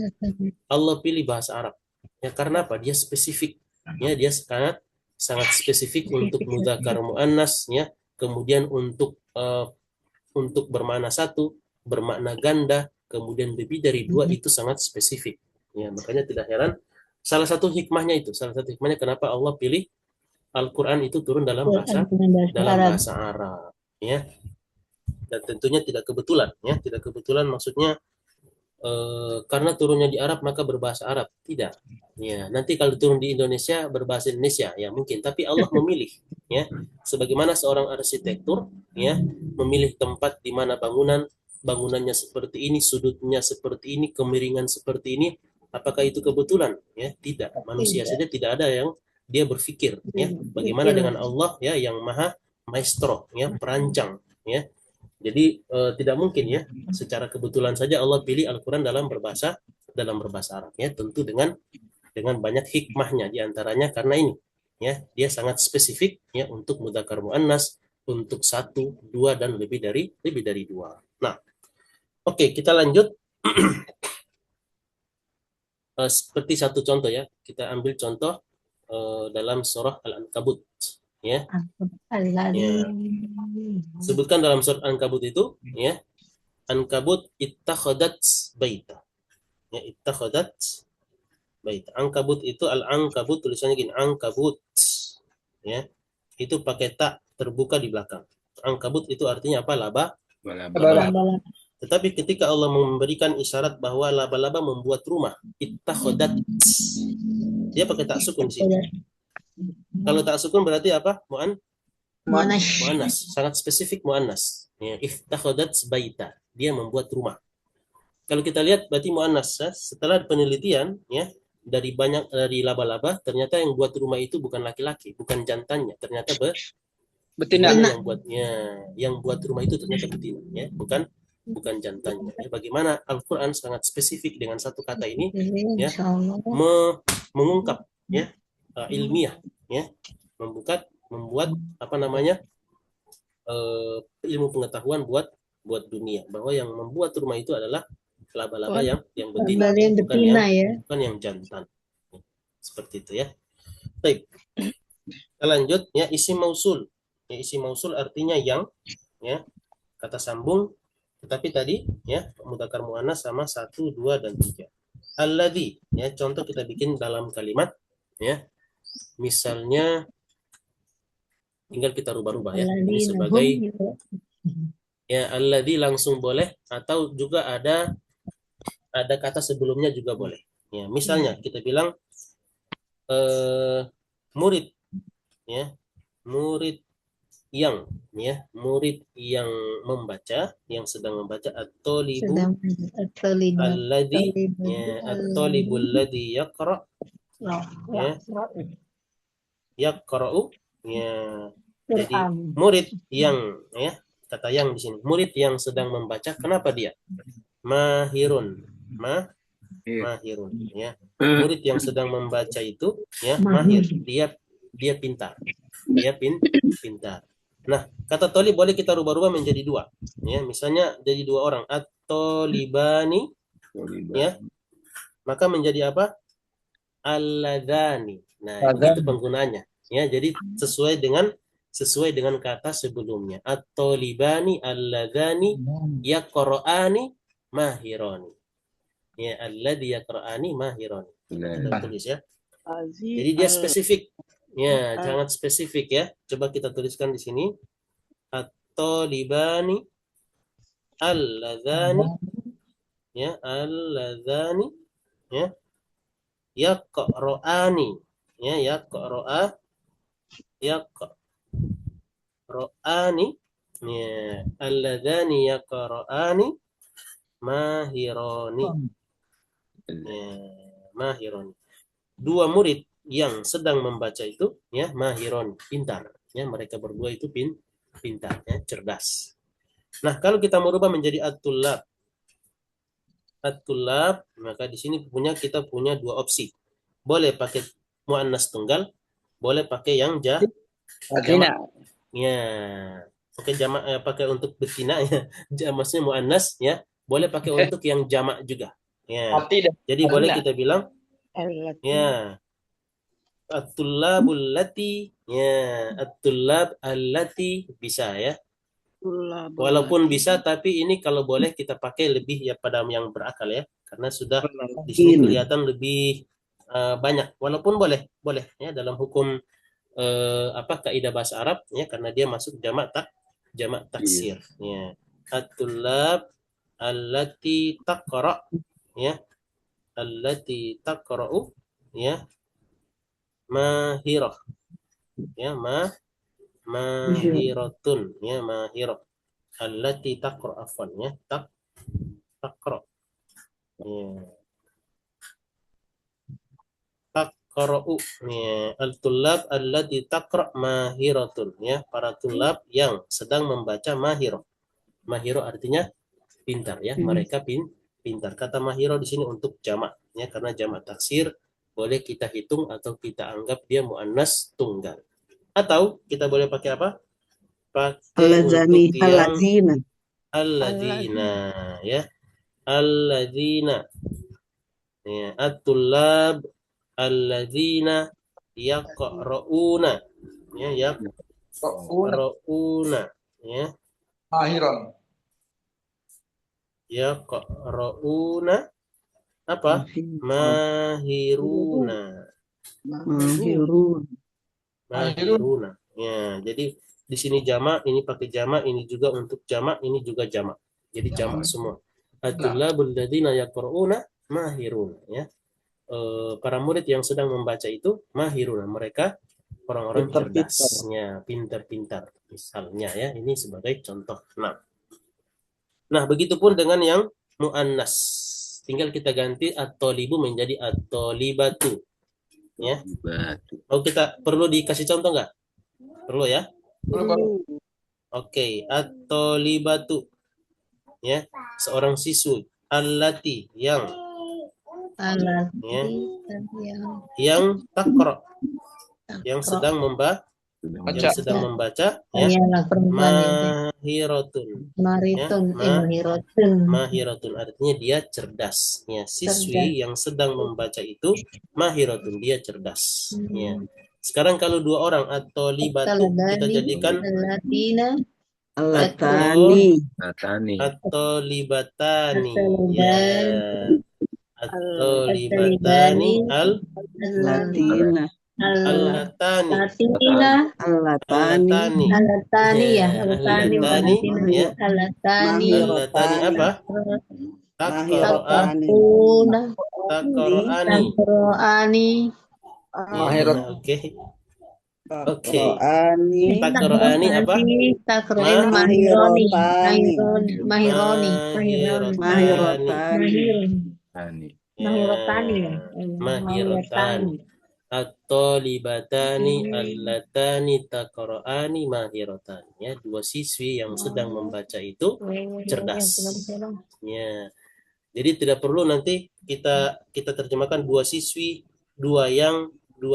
Allah pilih bahasa Arab. Ya, karena apa? Dia spesifik. Ya, dia sangat spesifik untuk mudzakkar muannas, ya. Kemudian untuk bermakna 1, bermakna ganda, kemudian lebih dari 2 itu sangat spesifik. Ya, makanya tidak heran salah satu hikmahnya kenapa Allah pilih Al-Qur'an itu turun dalam bahasa Arab, ya. Dan tentunya tidak kebetulan, ya, tidak kebetulan maksudnya karena turunnya di Arab maka berbahasa Arab, tidak. Ya, nanti kalau turun di Indonesia berbahasa Indonesia, ya mungkin, tapi Allah memilih, ya. Sebagaimana seorang arsitektur, ya, memilih tempat di mana bangunannya seperti ini, sudutnya seperti ini, kemiringan seperti ini, apakah itu kebetulan? Ya, tidak. Manusia saja tidak ada yang dia berpikir, ya. Bagaimana dengan Allah, ya, yang maha maestro, ya, perancang, ya. Jadi tidak mungkin, ya, secara kebetulan saja Allah pilih Al-Qur'an dalam berbahasa Arab, ya. Tentu dengan banyak hikmahnya, diantaranya karena ini, ya, dia sangat spesifik, ya, untuk mudzakkar muannas, untuk 1, 2 dan lebih dari 2. Nah, oke, kita lanjut. Seperti satu contoh, ya, kita ambil contoh dalam surah Al-Ankabut, ya. Sebutkan dalam surat Al-Ankabut itu, ya, Ankabut ittakhadat baita, ya, ittakhadat baita. Ankabut itu Al-Ankabut tulisannya gini, Ankabut, ya, itu pakai tak terbuka di belakang. Ankabut itu artinya apa? Laba-laba. Tetapi ketika Allah memberikan isyarat bahwa laba-laba membuat rumah, ittakhadat, dia pakai tak sukun di sini. Kalau tak sukun berarti apa? Muannas. Sangat spesifik muannas. Ya, ittakhadat baita. Dia membuat rumah. Kalau kita lihat berarti muannas, ya, setelah penelitian, ya, dari laba-laba, ternyata yang buat rumah itu bukan laki-laki, bukan jantannya, ternyata Betina. betina yang buat rumah itu ternyata betina, ya, bukan jantannya. Ya, bagaimana Al-Quran sangat spesifik dengan satu kata ini, ya, Insyaallah. mengungkap, ya, ilmiah, ya, membuat apa namanya ilmu pengetahuan buat dunia, bahwa yang membuat rumah itu adalah laba-laba yang betina, Yang betina ya. bukan yang jantan. Seperti itu ya. Baik. Kita lanjut ya, isim mausul. Ya, isim mausul artinya yang, ya, kata sambung, tetapi tadi ya mudzakkar muannas sama 1, 2 dan 3. Alladzi, ya, contoh kita bikin dalam kalimat, ya. Misalnya tinggal kita rubah-rubah ya. Ini sebagai ya alladzi langsung boleh, atau juga ada kata sebelumnya juga boleh. Ya, misalnya kita bilang murid, ya, murid yang, ya, murid yang membaca, yang sedang membaca, at-talibu alladzi, ya, at-talibul ladzi yaqra, ya, yaqra'u, ya. Jadi murid yang, ya, kata yang di sini, murid yang sedang membaca, kenapa dia? Mahirun, mahirun, ya. Murid yang sedang membaca itu, ya, mahir, dia pintar. Dia pintar. Nah, kata tolib boleh kita rubah-rubah menjadi 2. Ya, misalnya jadi 2 orang, at-tolibani, ya. Maka menjadi apa? Alladzani. Nah, begitu penggunaannya. Ya, jadi sesuai dengan kata sebelumnya. At-tolibani alladzani yaqra'ani mahirani. Ya, alladzi yaqra'ani mahirani. Kita tulis ya. Jadi dia spesifik. Ya, sangat spesifik ya. Coba kita tuliskan di sini. At-talibani alladzani, ya, alladzani, ya, yaqra'ani, ya, yaqra'ani, ya, alladzani yaqra'ani mahirani. Ya, mahirani. 2 murid yang sedang membaca itu, ya, mahirun, pintar, ya, mereka berdua itu pintar, ya, cerdas. Nah, kalau kita merubah menjadi at-tullab, maka di sini kita punya 2 opsi. Boleh pakai muannas tunggal, boleh pakai yang jamak. Ya, pakai jamak, pakai untuk betina ya, maksudnya muannas, ya, boleh pakai untuk yang jamak juga. Ya. Jadi boleh kita bilang, ya, at-tullabul lati, ya, at-tullab allati, bisa ya. Walaupun bisa, tapi ini kalau boleh kita pakai lebih ya pada yang berakal ya, karena sudah di sini kelihatan lebih banyak. Walaupun boleh ya dalam hukum kaidah bahasa Arab ya, karena dia masuk jamak taksir. Ya. At-tullab allati taqra, ya, allati taqra'u, ya, mahirah, ya, mahiratun, ya, mahirah, allati taqra, afwan, ya, taqra, ya, taqra'u, ya, al-tullab allati taqra mahiratun, ya, para tulab yang sedang membaca mahirah. Mahirah artinya pintar ya, mereka pintar. Kata mahirah di sini untuk jamak ya, karena jamak taksir boleh kita hitung atau kita anggap dia muannas tunggal. Atau kita boleh pakai apa? Pakai untuk yang alladzina, ya. Alladzina. Ya, at-tullab alladzina yaqra'una. Ya, yaqra'una, ya. Mahirun. Yaqra'una apa? Mahiruna. Ya, jadi di sini jamak, ini pakai jamak, ini juga untuk jamak, ini juga jamak. Jadi jamak semua. At-tullabul ladzina yaqra'una mahiruna, ya. Para murid yang sedang membaca itu mahiruna, mereka orang-orang cerdasnya, pintar-pintar. Misalnya ya, ini sebagai contoh. Nah, begitupun dengan yang muannas. tinggal kita ganti at-thalibu menjadi at-thalibatu. Ya. Batu. Perlu dikasih contoh nggak? Perlu ya? Perlu. Oke, at-thalibatu. Ya, seorang siswi. Allati yang yang takra, yang sedang membaca, ya. Mahiratun. Mahiratun artinya dia cerdas. Ya, siswi yang sedang membaca itu mahiratun, dia cerdas. Ya. Sekarang kalau dua orang atau libatu kita jadikan Alatani. atau libatani. Ya. Atau libatani Latina. Al-latani. Alatani. Al-latani apa? Taqra'ani. Oke. Taqra'ani apa? Mahirotani. At-thalibatani allatani taqra'ani mahirotani. Ya, dua siswi yang sedang membaca itu cerdas. Ya. Jadi tidak perlu nanti kita terjemahkan dua siswi, dua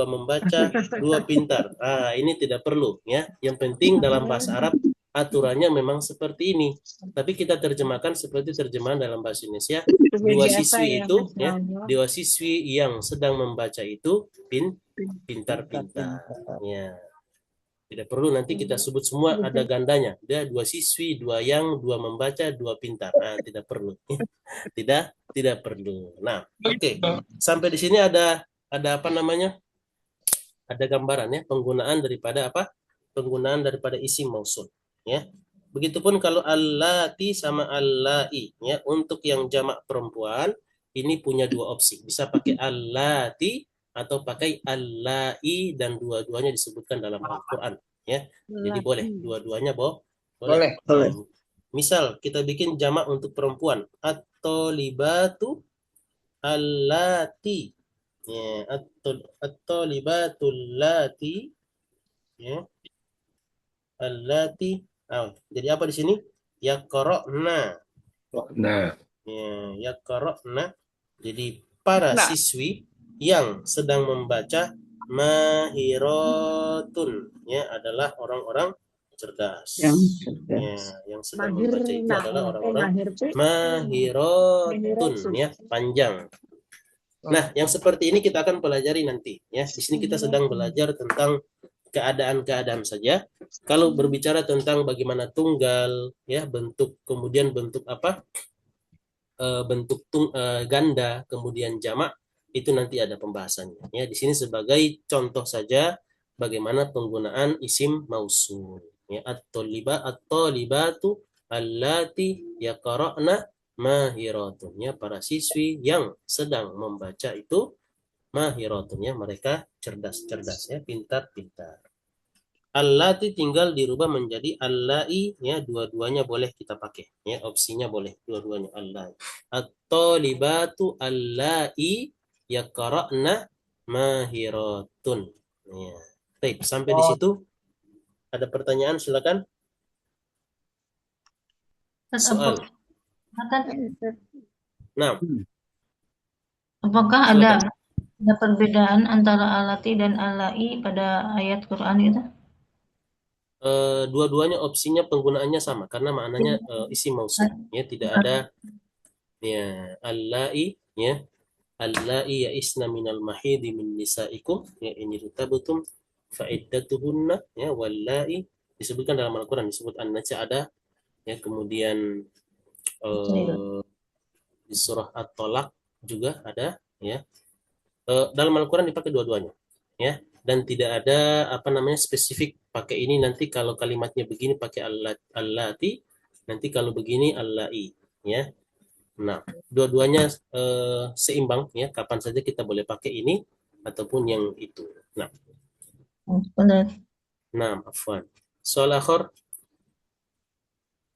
membaca, dua pintar. Ini tidak perlu ya. Yang penting dalam bahasa Arab aturannya memang seperti ini. Tapi kita terjemahkan seperti terjemahan dalam bahasa Indonesia. Dua siswi itu ya, dua siswi yang sedang membaca itu pintar-pintar. Ya. Tidak perlu nanti kita sebut semua ada gandanya. Dia dua siswi, dua membaca, dua pintar. Tidak perlu. Tidak perlu. Nah, oke. Sampai di sini ada apa namanya? Ada gambaran ya, penggunaan daripada apa? Penggunaan daripada isim mausul, ya. Begitupun kalau allati sama allai, ya. Untuk yang jamak perempuan ini punya dua opsi. Bisa pakai allati atau pakai allai, dan dua-duanya disebutkan dalam Al-Qur'an, ya. Jadi boleh dua-duanya, boleh. Misal kita bikin jamak untuk perempuan, at-thalibatu allati. Ya, at-thalibatul lati, ya. Allati. Jadi apa di sini? Yaqra'na. Nah, Ya, yaqra'na. Jadi para siswi yang sedang membaca mahiratun, ya, adalah orang-orang cerdas. Yang sedang membaca itu adalah orang-orang mahiratun, ya, panjang. Nah, yang seperti ini kita akan pelajari nanti, ya. Di sini kita sedang belajar tentang keadaan-keadaan saja. Kalau berbicara tentang bagaimana tunggal, ya, kemudian bentuk apa? Bentuk ganda, kemudian jamak, itu nanti ada pembahasannya. Ya, di sini sebagai contoh saja bagaimana penggunaan isim mausul. Ya, at-thalibatu allati yaqra'na mahiratun, ya, para siswi yang sedang membaca itu mahiratun, ya, mereka cerdas-cerdas, ya, pintar-pintar. Allati tinggal dirubah menjadi allai, ya, dua-duanya boleh kita pakai, ya, opsinya boleh dua-duanya allai. At-thalibatu allai yaqra'na mahiratun. Ya. Baik, sampai di situ ada pertanyaan, silakan. Soal. Nah, apakah ada perbedaan antara alati dan alai pada ayat Quran itu? Dua-duanya opsinya penggunaannya sama karena maknanya isim mausul, ya, tidak ada, ya, allai, ya, allai ya'isna minal mahidi min nisaikum, ya, in irtabtum fa iddatuhunna, ya, wallai disebutkan dalam Al-Qur'an, disebut an-najm ada, ya, kemudian di surah At-Tolak juga ada, ya. Dalam Al-Qur'an dipakai dua-duanya, ya, dan tidak ada apa namanya spesifik pakai ini, nanti kalau kalimatnya begini pakai allati, nanti kalau begini allai, ya. Nah, dua-duanya seimbang, ya, kapan saja kita boleh pakai ini ataupun yang itu. Nah, afwan. Soal akhir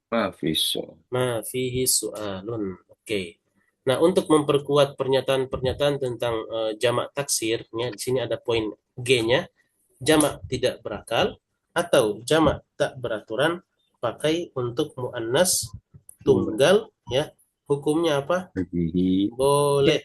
mafiso. ma fihi su'alun. Oke. Nah, untuk memperkuat pernyataan-pernyataan tentang jamak taksir, ya, di sini ada poin G-nya, jamak tidak berakal atau jamak tak beraturan pakai untuk muannas tunggal, ya. Hukumnya apa? Boleh.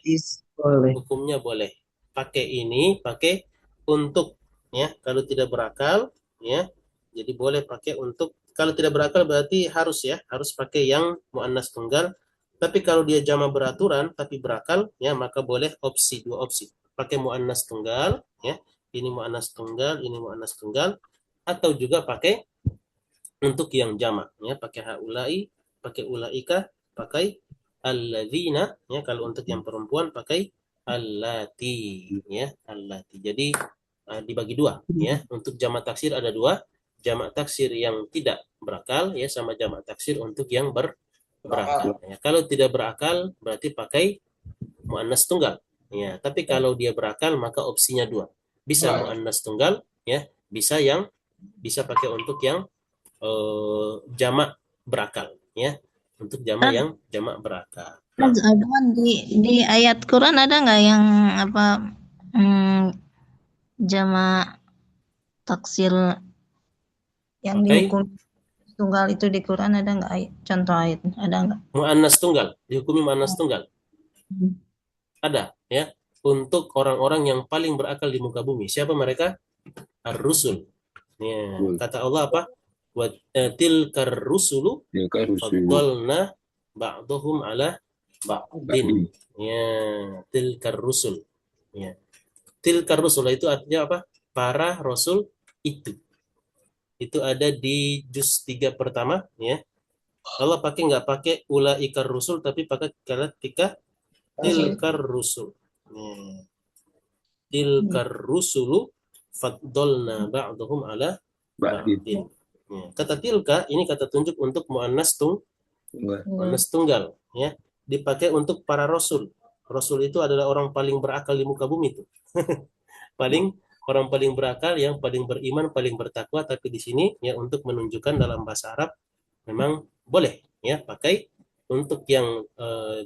Boleh. Hukumnya boleh. Pakai ini, pakai untuk, ya. Kalau tidak berakal, ya. Jadi boleh pakai untuk. Kalau tidak berakal berarti harus, ya, harus pakai yang muannas tunggal. Tapi kalau dia jamak beraturan tapi berakal, ya, maka boleh dua opsi. Pakai muannas tunggal, ya. Ini muannas tunggal, ini muannas tunggal, atau juga pakai untuk yang jamak, ya, pakai haulai, pakai ulaika, pakai alladzina, ya. Kalau untuk yang perempuan pakai allati, ya, allati. Jadi dibagi dua, ya. Untuk jamak taksir ada dua, jamak taksir yang tidak berakal, ya, sama jamak taksir untuk yang berakal. Ya. Kalau tidak berakal berarti pakai muannas tunggal, ya. Tapi kalau dia berakal maka opsinya dua, bisa muannas tunggal, ya, bisa pakai untuk yang jamak berakal, ya, untuk jamak yang jamak berakal. Nah, Cuman di ayat Quran ada nggak yang apa jamak taksir yang pakai dihukum tunggal itu di Quran ada nggak contoh ayat ada nggak? muannas tunggal, dihukumi muannas tunggal. Ada, ya, untuk orang-orang yang paling berakal di muka bumi. Siapa mereka? Ar-rusul. Ya, kata Allah apa? Wa tilkar rusulu faddalna ba'dhum ala ba'din. Ya, tilkar rusul. Ya. Tilkar rusul itu artinya apa? Para rasul itu. Itu ada di juz 3 pertama, ya. Allah nggak pakai ulaikar rusul tapi pakai ketika tilkar rusul. Ya. Tilkar rusulu faddalna ba'dhum ala ba'din. Ya. Kata tilka ini kata tunjuk untuk muannas tunggal, ya. Dipakai untuk para rasul. Rasul itu adalah orang paling berakal di muka bumi itu. Orang paling berakal, yang paling beriman, paling bertakwa. Tapi di sini, ya, untuk menunjukkan dalam bahasa Arab memang boleh, ya, pakai untuk yang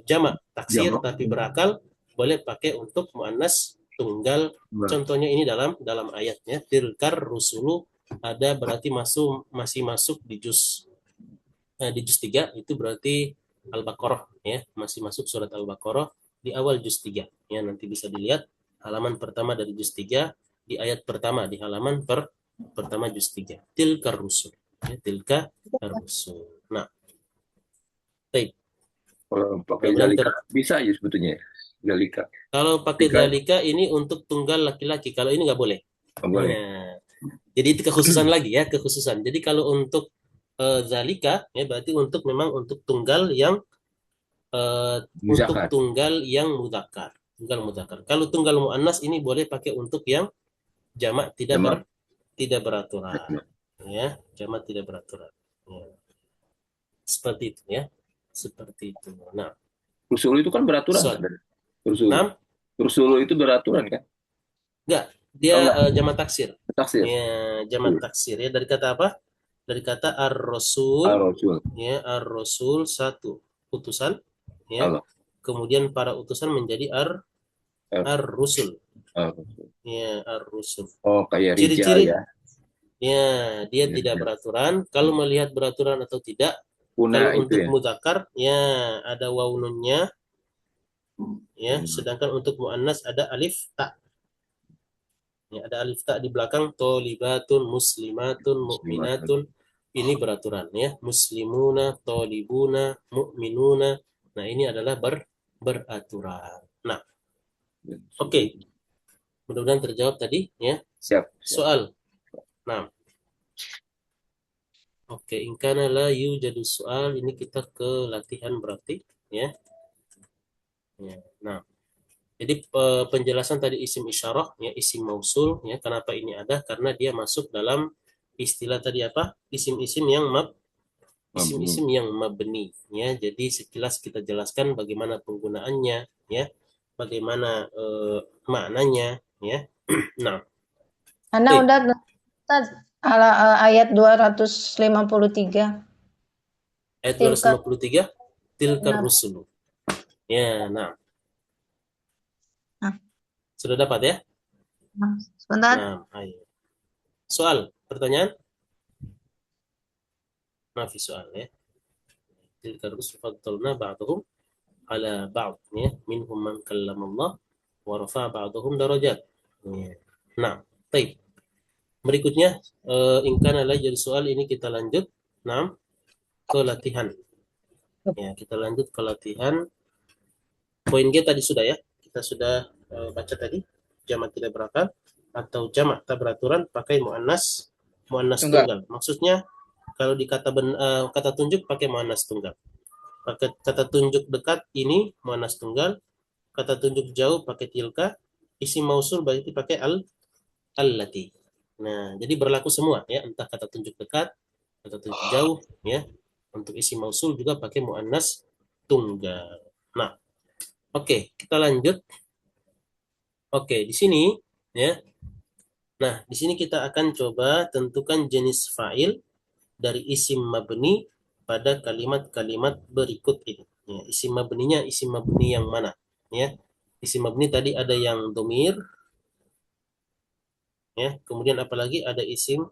jamak taksir tapi berakal, boleh pakai untuk muannas tunggal. Contohnya ini dalam ayatnya tilkar rusulu ada berarti masih masuk di juz 3, itu berarti Al-Baqarah, ya, masih masuk surat Al-Baqarah di awal juz 3, ya. Nanti bisa dilihat halaman pertama dari juz 3 di ayat pertama di halaman pertama juz 3. Tilkar rusul, ya, tilka ar-rusul. Nah, baik. Kalau pakai zalika bisa aja sebetulnya. Zalika. Kalau pakai zalika ini untuk tunggal laki-laki, kalau ini nggak boleh. Boleh. Nah, jadi itu kekhususan lagi, ya, kekhususan. Jadi kalau untuk zalika, ya, berarti memang untuk tunggal yang mudzakkar, tunggal mudzakkar. Kalau tunggal muannas ini boleh pakai untuk yang jamak tidak beraturan, ya, jamak tidak beraturan, ya. Seperti itu, ya, seperti itu. Nah, rusul itu kan beraturan, kan? Rusul itu beraturan, kan? Enggak, dia jamak taksir. Ya, jamak Taksir. taksir, ya, dari kata apa? Dari kata ar-rasul, ya, ar-rasul satu utusan, ya. Allah. Kemudian para utusan menjadi ar-rusul. Ya, ar-rusul. Oh, kayak rijal, ciri-ciri, ya. Ya, dia tidak beraturan. Kalau melihat beraturan atau tidak, kalau untuk mudzakkar, ya, ada waw nunnya, ya. Sedangkan untuk muannas ada alif ta. Ya, ada alif ta di belakang, tholibatun, muslimatun, mu'minatun. Ini beraturan, ya. Muslimuna, tholibuna, mu'minuna. Nah, ini adalah beraturan. Nah, oke. Mudah-mudahan terjawab tadi, ya. Siap. Soal. Nah. Oke, in kana la yujadu soal, ini kita ke latihan berarti, ya. Ya. Nah, jadi penjelasan tadi isim isyarah, ya, isim mausul, ya. Kenapa ini ada? Karena dia masuk dalam istilah tadi apa? Isim-isim yang mabni, ya. Jadi sekilas kita jelaskan bagaimana penggunaannya, ya. Bagaimana maknanya, ya. Nah. Ana udah ayat 253. Ayat 253, tilkar rusulu. Ya, nah. Nah. Sudah dapat ya? Nah, sebentar. Nah, ayo. Soal, pertanyaan? Mafi soal ya. Tilka rusul faddalna ba'dahum ala ba'd ya. Minhum man kallamallah wa rafa'a ba'dahum darajat. Ya. Nah, baik. Berikutnya, in kana la jadi soal ini kita lanjut. Nah, ke latihan. Ya, kita lanjut ke latihan. Poin G tadi sudah ya. Kita sudah baca tadi. Jamak tidak berakal atau jamak tak beraturan pakai muannas tunggal. Maksudnya kalau di kata tunjuk pakai muannas tunggal. Kata tunjuk dekat ini muannas tunggal. Kata tunjuk jauh pakai tilka. Isim mausul berarti pakai allati. Nah, jadi berlaku semua ya, entah kata tunjuk dekat, kata tunjuk jauh ya. Untuk isim mausul juga pakai muannas tunggal. Nah, oke, kita lanjut. Oke, di sini ya. Nah, di sini kita akan coba tentukan jenis fa'il dari isim mabni pada kalimat-kalimat berikut ini. Ya, isim mabninya isim mabni yang mana? Ya, isim mabni tadi ada yang domir, ya. Kemudian apalagi ada isim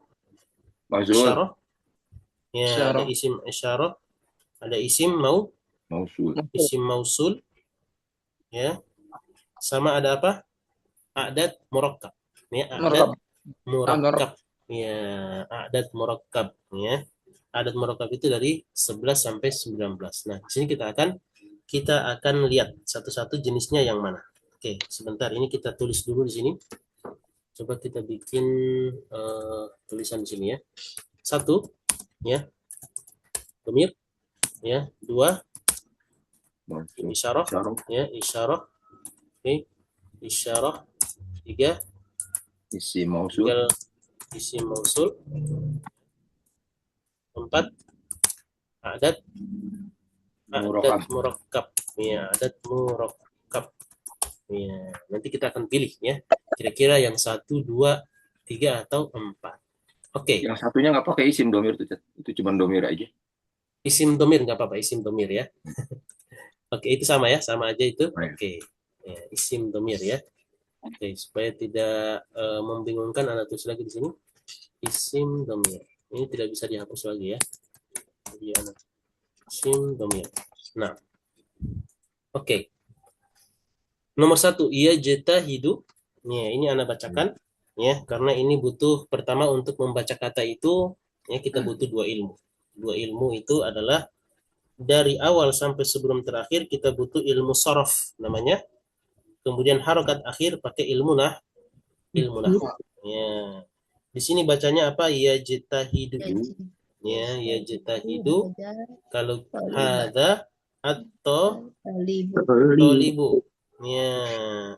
isyarah, ya. Ada isim isyarah, ada isim isim mausul, ya. Sama ada apa? A'dad murakkab, ya. A'dad murakkab, ya. A'dad murakkab, ya. A'dad murakkab itu dari 11 sampai 19. Nah, di sini kita akan lihat satu-satu jenisnya yang mana. Oke, sebentar ini kita tulis dulu di sini. Coba kita bikin tulisan di sini ya. 1 ya. Domir ya. 2 isyarah ya, isyarah. Oke. Isyarah. 3 isim mausul. 4 a'dad murakkab. Ya, a'dad murakkab. Ya, nanti kita akan pilih ya. Kira-kira yang 1, 2, 3 atau 4. Oke. Yang satunya nggak pakai isim domir itu cuma domir aja. Isim domir nggak apa-apa, isim domir ya. Oke, itu sama ya, sama aja itu. Oke. Ya, isim domir ya. Oke, supaya tidak membingungkan, anak tulis lagi di sini. Isim domir. Ini tidak bisa dihapus lagi ya. Jadi anak isim domir. Nah, oke. Nomor 1, ia jatahidu. Ya, ini anak bacakan ya, karena ini butuh pertama untuk membaca kata itu ya kita butuh 2 ilmu. 2 ilmu itu adalah dari awal sampai sebelum terakhir kita butuh ilmu sorof namanya. Kemudian harokat akhir pakai ilmu nahwu. Ya. Di sini bacanya apa? Ya jatahidu. Ya, ya jatahidu. Kalau hadza atau tolibu. Ya,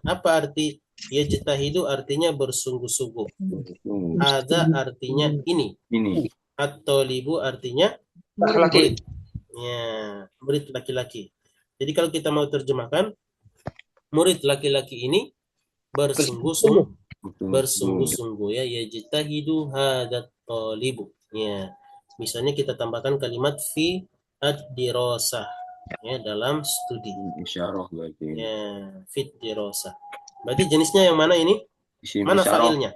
apa arti yajtahidu? Artinya bersungguh-sungguh. Hadza artinya ini. At-tolibu artinya murid. Ya, murid laki-laki. Jadi kalau kita mau terjemahkan, murid laki-laki ini bersungguh-sungguh ya, yajtahidu hadzat tolibu. Ya. Misalnya kita tambahkan kalimat fi ad-dirasah. Ya, dalam studi. Isyarah berarti. Ya, fit dirasah. Berarti jenisnya yang mana ini? Mana fa'ilnya?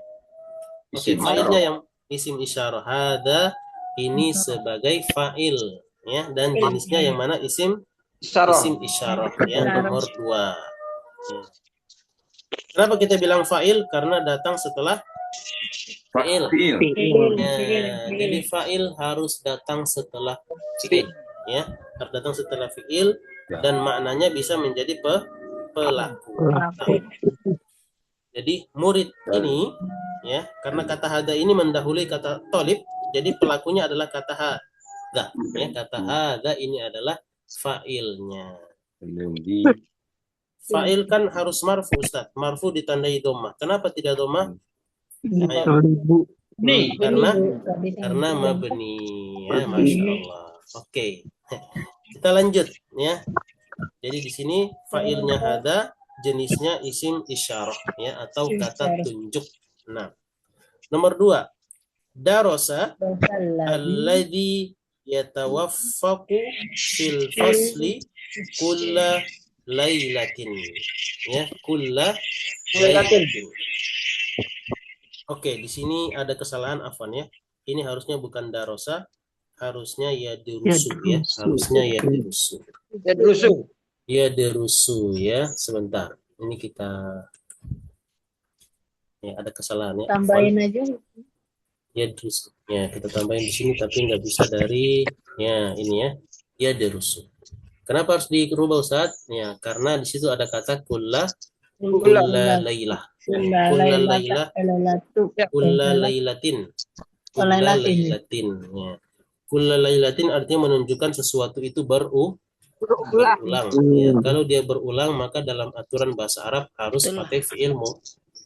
Oke, fa'ilnya yang isim isyarah. Hada ini sebagai fa'il ya, dan jenisnya yang mana? Isim isyarah ya, nomor 2. Ya. Kenapa kita bilang fa'il? Karena datang setelah fi'il. Ya, jadi fa'il harus datang setelah fi'il. Ya, harus datang setelah fi'il dan maknanya bisa menjadi pelaku. Jadi murid ini ya, karena kata hada ini mendahului kata tolib, jadi pelakunya adalah kata hada. Ya, kata hada ini adalah fa'ilnya. Fa'il kan harus marfu, Ustaz. Marfu ditandai dhammah. Kenapa tidak dhammah? Karena mabni ya, Masya Allah. Oke. Kita lanjut ya. Jadi di sini fa'ilnya hada, jenisnya isim isyarah ya, atau kata tunjuk. Nah, nomor 2, darosa alladhi yatawaffaqu fil fasli kulla lailatin. Ya, kulla lailatin. Oke, di sini ada kesalahan afwan ya. Ini harusnya bukan darosa, harusnya ya derusu ya. Harusnya ya derusu. Ya derusu ya. Sebentar. Ini kita ya ada kesalahan ya. Tambahin aja. Ya derusu. Ya, kita tambahin di sini tapi nggak bisa dari ya ini ya. Ya derusu. Kenapa harus dirubah Ustaz? Ya, karena di situ ada kata kulla lailah. Kulla lailatin. Kulla lailatin. Ya. Kulla lailatin artinya menunjukkan sesuatu itu berulang. Ya, kalau dia berulang maka dalam aturan bahasa Arab harus pakai fiil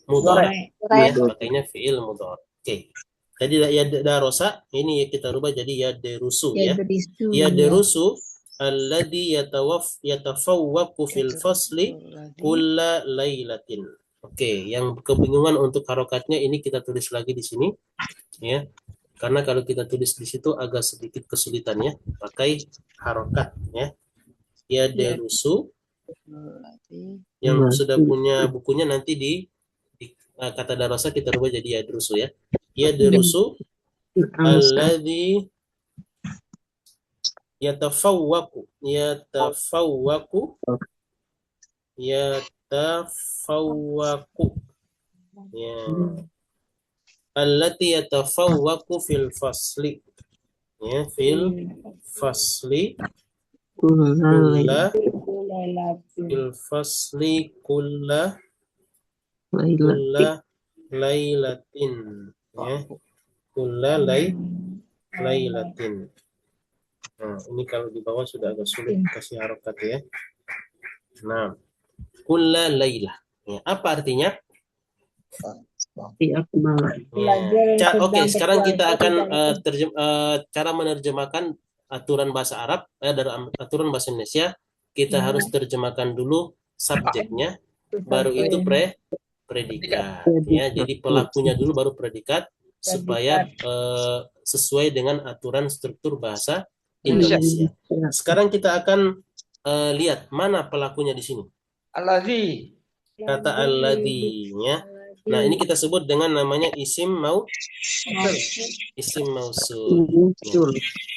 mudhari. Ya, pakainya fiil mudhari. Oke. Jadi ya darosa ini ya kita rubah jadi ya derusu ya. Ya derusu alladhi yatafawwaqu fil fasli kulla lailatin. Oke, yang kebingungan untuk harokatnya ini kita tulis lagi di sini ya. Karena kalau kita tulis di situ agak sedikit kesulitan ya, pakai harokat ya. Ya derusu yang sudah punya bukunya nanti di kata darosa kita rubah jadi ya derusu ya. Ya derusu alladhi yatafawwaqu ya allati yatafawwaqu fil fasli ya fil fasli kulla lailatin ya kulla lailatin. Nah, ini kalau di bawah sudah agak sulit kasih harokat ya. Nah, kulla lailah. Ya, apa artinya? Ya. Oke, sekarang kita akan cara menerjemahkan aturan bahasa Arab dari aturan bahasa Indonesia. Kita harus terjemahkan dulu subjeknya, baru itu predikat. Ya, jadi pelakunya dulu baru predikat supaya sesuai dengan aturan struktur bahasa Indonesia. Sekarang kita akan lihat mana pelakunya di sini. Alladzi. Kata alladzi ya. Nah, ini kita sebut dengan namanya isim mausul.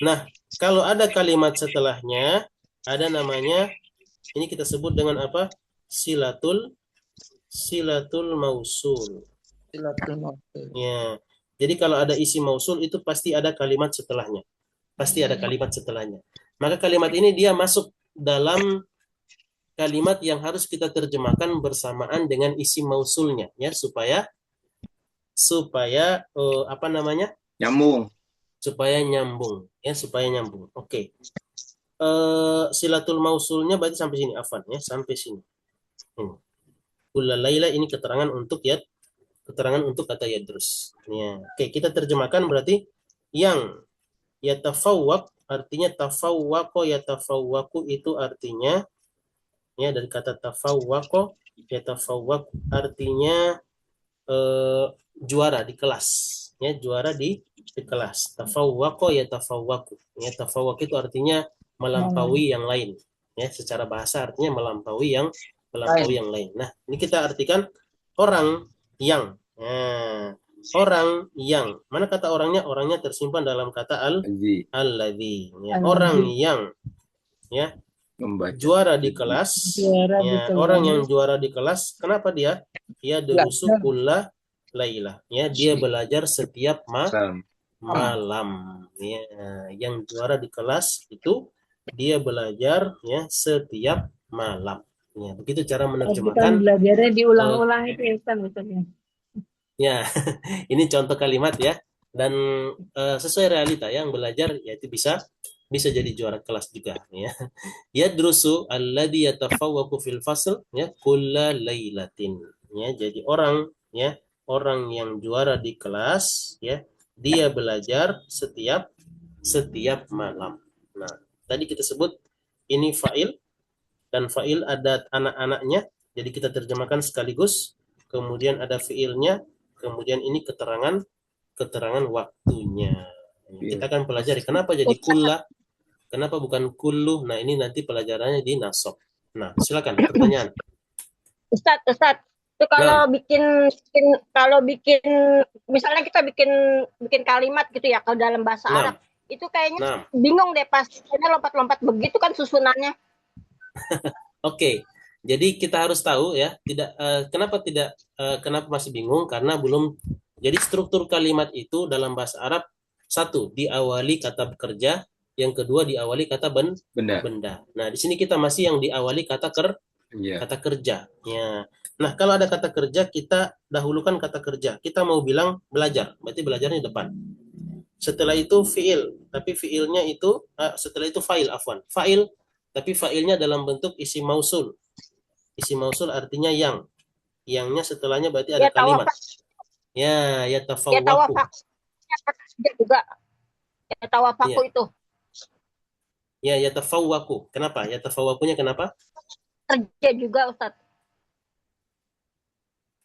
Nah, kalau ada kalimat setelahnya ada namanya ini kita sebut dengan apa? Silatul mausul. Ya. Jadi kalau ada isim mausul itu pasti ada kalimat setelahnya. Maka kalimat ini dia masuk dalam kalimat yang harus kita terjemahkan bersamaan dengan isim mausulnya ya supaya apa namanya? Nyambung. Supaya nyambung. Oke. Silatul mausulnya berarti sampai sini afan ya, sampai sini. Kulla laila ini keterangan untuk kata yadrus. Ya. Oke, kita terjemahkan berarti yang yatafawwaq artinya yatafawwaqu itu artinya ya dari kata tafawwaqo yatafawwaq artinya juara di kelas ya, juara di kelas. Tafawwaqo yatafawwaqu ya, tafawwaq itu artinya melampaui yang lain ya, secara bahasa artinya melampaui yang lain. Nah, ini kita artikan orang yang orang yang mana kata orangnya tersimpan dalam kata alladzi ya, orang yang ya juara di kelas orang yang juara di kelas. Kenapa dia derusu kulla lailah ya, dia belajar setiap malam ya. Yang juara di kelas itu dia belajar ya setiap malam ya. Begitu cara menerjemahkan. Belajarnya diulang-ulang itu ya Ustaz. Ya, ini contoh kalimat ya, dan sesuai realita yang belajar yaitu bisa jadi juara kelas juga ya. Yadrusu alladhi yatafawwaqu fil fasl ya kulla lailatin ya. Jadi orang yang juara di kelas ya, dia belajar setiap malam. Nah, tadi kita sebut ini fa'il dan fa'il ada anak-anaknya. Jadi kita terjemahkan sekaligus. Kemudian ada fi'ilnya, kemudian ini keterangan waktunya. Kita akan pelajari kenapa jadi kulla, kenapa bukan kullu. Nah, ini nanti pelajarannya di nasab. Nah, silakan pertanyaan. Ustadz, itu kalau bikin misalnya kita bikin kalimat gitu ya kalau dalam bahasa Arab itu kayaknya bingung deh pas lompat-lompat begitu kan susunannya. Oke. Jadi kita harus tahu ya, kenapa masih bingung karena belum. Jadi struktur kalimat itu dalam bahasa Arab, satu diawali kata bekerja, yang kedua diawali kata benda. Nah, di sini kita masih yang diawali kata kerja. Ya. Nah, kalau ada kata kerja, kita dahulukan kata kerja. Kita mau bilang belajar, berarti belajarnya di depan. Setelah itu fiil, tapi fiilnya itu setelah itu fa'il, fa'il, tapi fa'ilnya dalam bentuk isim mausul. Isim mausul artinya yang. Yangnya setelahnya berarti ada kalimat. Ya tafawwaku. Ya juga. Ya tawafaku itu. Ya tafawwaku. Kenapa? Ya tafawwakunya kenapa? Kerja juga, Ustaz.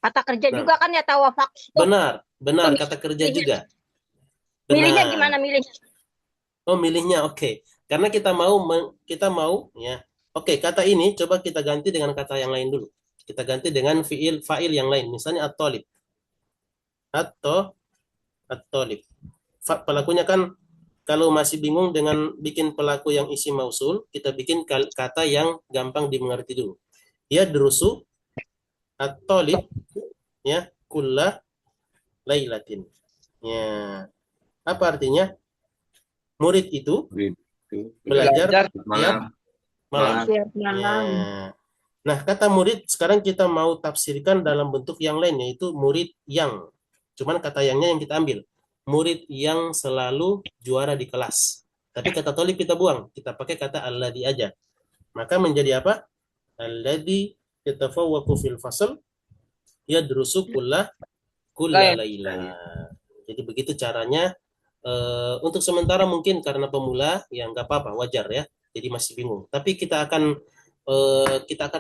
Kata kerja juga kan ya tawafak. Benar, kata kerja juga. Benar. Milihnya gimana milihnya? Oh, milihnya oke. Karena kita mau ya. Oke, kata ini coba kita ganti dengan kata yang lain dulu. Kita ganti dengan fa'il yang lain. Misalnya at-talib. At-talib. Pelakunya kan kalau masih bingung dengan bikin pelaku yang isim mausul, kita bikin kata yang gampang dimengerti dulu. Ya drusu at-talib ya kulla lailatin. Ya. Apa artinya? Murid itu belajar tiap malam. Ya. Nah, kata murid sekarang kita mau tafsirkan dalam bentuk yang lain, yaitu murid yang. Cuman kata yangnya yang kita ambil. Murid yang selalu juara di kelas. Tapi kata talib kita buang. Kita pakai kata alladhi aja. Maka menjadi apa? Alladhi yatafawwaqu fil fasl yadrusu kulla laila. Jadi begitu caranya. Untuk sementara mungkin karena pemula ya nggak apa-apa, wajar ya. Jadi masih bingung. Tapi kita akan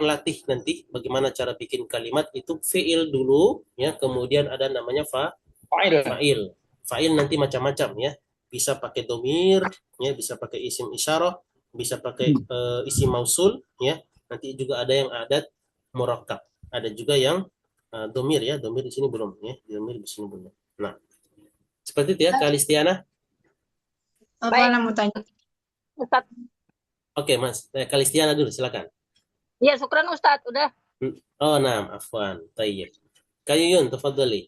latih nanti bagaimana cara bikin kalimat itu fiil dulu ya, kemudian ada namanya fa'il. Fa'il nanti macam-macam ya. Bisa pakai domir ya, bisa pakai isim isyarah, bisa pakai isim mausul ya. Nanti juga ada yang adat murakkab. Ada juga yang domir ya. Domir di sini belum ya. Domir di sini belum. Nah, seperti itu ya, Kak Listiana. Apa mau tanya? Ustaz. Oke, Mas. Kak Listiana dulu, silakan. Iya, syukran Ustaz, udah. Oh, nah, afwan. Tayyib. Kak Yuyun, tafadhali.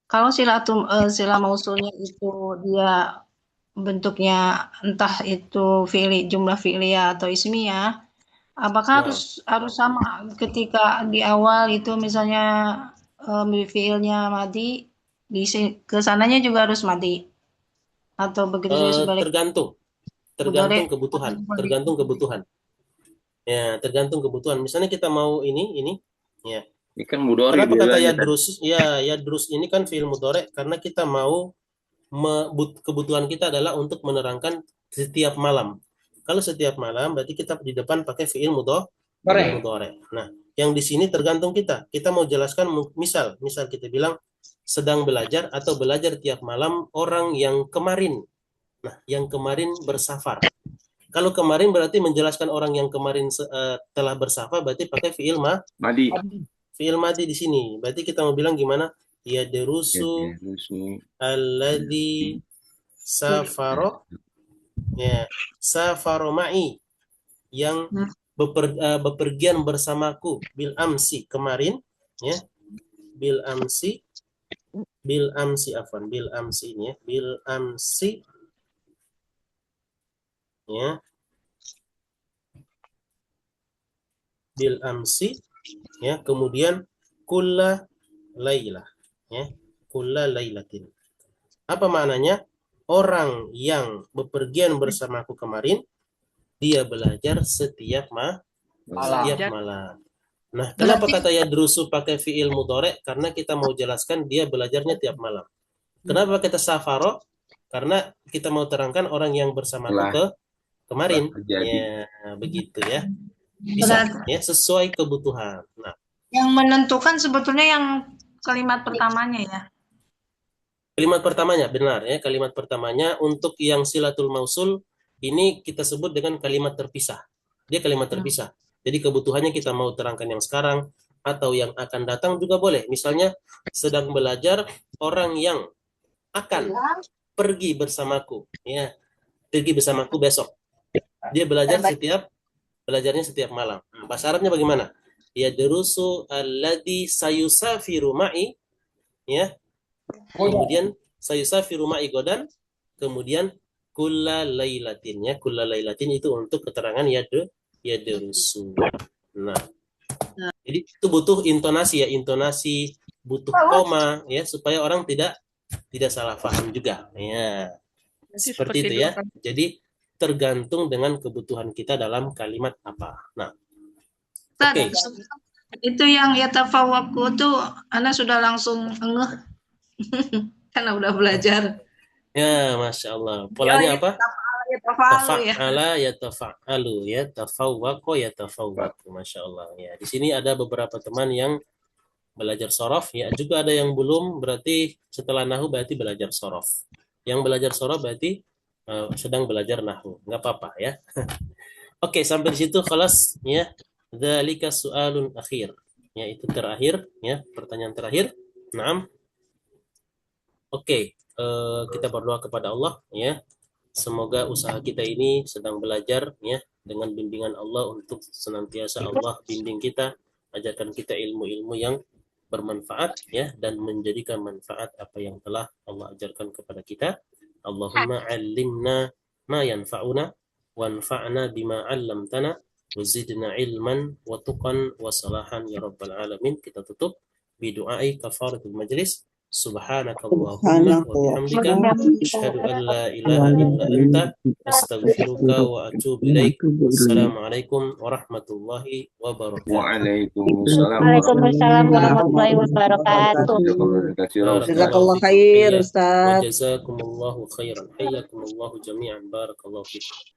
Kalau sila mausulnya itu dia bentuknya entah itu jumlah fi'liyah atau ismiyah, apakah harus sama ketika di awal itu misalnya fiilnya madi, di kesananya juga harus madi atau begitu juga sebaliknya? Tergantung kebutuhan. Ya, tergantung kebutuhan. Misalnya kita mau ini ya. Ini kan mudhari. Kenapa kata yadrus? Ya, yadrus ini kan fiil mudhari karena kita mau kebutuhan kita adalah untuk menerangkan setiap malam. Kalau setiap malam berarti kita di depan pakai fiil mudhari. Nah, yang di sini tergantung kita. Kita mau jelaskan misal kita bilang sedang belajar atau belajar tiap malam orang yang kemarin. Nah, yang kemarin bersafar. Kalau kemarin berarti menjelaskan orang yang kemarin telah bersafar berarti pakai fiil madi. Fiil madi di sini. Berarti kita mau bilang gimana? Ya derusu alladhi safaro ya safaro ma'i yang bepergian bersamaku bil amsi kemarin ya bil amsi ini ya bil amsi ya bil amsi ya kemudian kulla lailah ya kulla lailatin. Apa maknanya? Orang yang bepergian bersamaku kemarin dia belajar setiap malam. Nah, kenapa kata yadrusu pakai fiil mudhari? Karena kita mau jelaskan dia belajarnya tiap malam. Kenapa kita safaro? Karena kita mau terangkan orang yang bersamaku kemarin. Ya, begitu ya. Bisa ya, sesuai kebutuhan. Nah, yang menentukan sebetulnya yang kalimat pertamanya ya. Kalimat pertamanya benar ya, kalimat pertamanya untuk yang silatul mausul ini kita sebut dengan kalimat terpisah. Dia kalimat terpisah. Jadi kebutuhannya kita mau terangkan yang sekarang atau yang akan datang juga boleh. Misalnya sedang belajar orang yang akan pergi bersamaku, ya, pergi bersamaku besok. Dia belajarnya setiap malam. Bahasa Arabnya bagaimana? Ya derusu alladhi sayusafiru ma'i, ya. Kemudian sayusafiru ma'i godan, kemudian kulla lailatin, ya. Kulla lailatin itu untuk keterangan ya derusu. Nah, jadi itu butuh intonasi, ya, intonasi, butuh koma, ya, supaya orang tidak salah paham juga, ya. Seperti itu, ya. Jadi tergantung dengan kebutuhan kita dalam kalimat apa. Nah, oke. Itu yang yatafawwaku tuh Anda sudah langsung ngeh karena udah belajar. Ya, Masya Allah. Polanya apa? Tafa'ala yatafa'alu, ya, tafawwaqo yatafawwaqu. Masya Allah, ya. Di sini ada beberapa teman yang belajar sorof, ya, juga ada yang belum, berarti setelah nahu berarti belajar sorof. Yang belajar sorof berarti sedang belajar nahu, nggak apa-apa, ya. Oke, sampai di situ kelas, ya. Dzalika su'alun akhir, ya, itu terakhir, ya, pertanyaan terakhir. Naam. Oke, kita berdoa kepada Allah, ya. Semoga usaha kita ini sedang belajar, ya, dengan bimbingan Allah, untuk senantiasa Allah bimbing kita, ajarkan kita ilmu-ilmu yang bermanfaat, ya, dan menjadikan manfaat apa yang telah Allah ajarkan kepada kita. Allahumma 'allimna ma yanfa'una wanfa'na bima 'allamtana wazidna ilman wa tuqan wa salahan ya rabbal alamin. Kita tutup bi du'ai kafaratul majlis. Subhanakallahumma wa bihamdika asyhadu an la ilaha illa anta astaghfiruka wa atubu ilaik. Assalamualaikum warahmatullahi wabarakatuh. Waalaikumsalam warahmatullahi wabarakatuh. Jazakallah khair, Ustaz. Wa jazakumullahu khairan. Hayyakumullahu jami'an. Barakallahu fikum.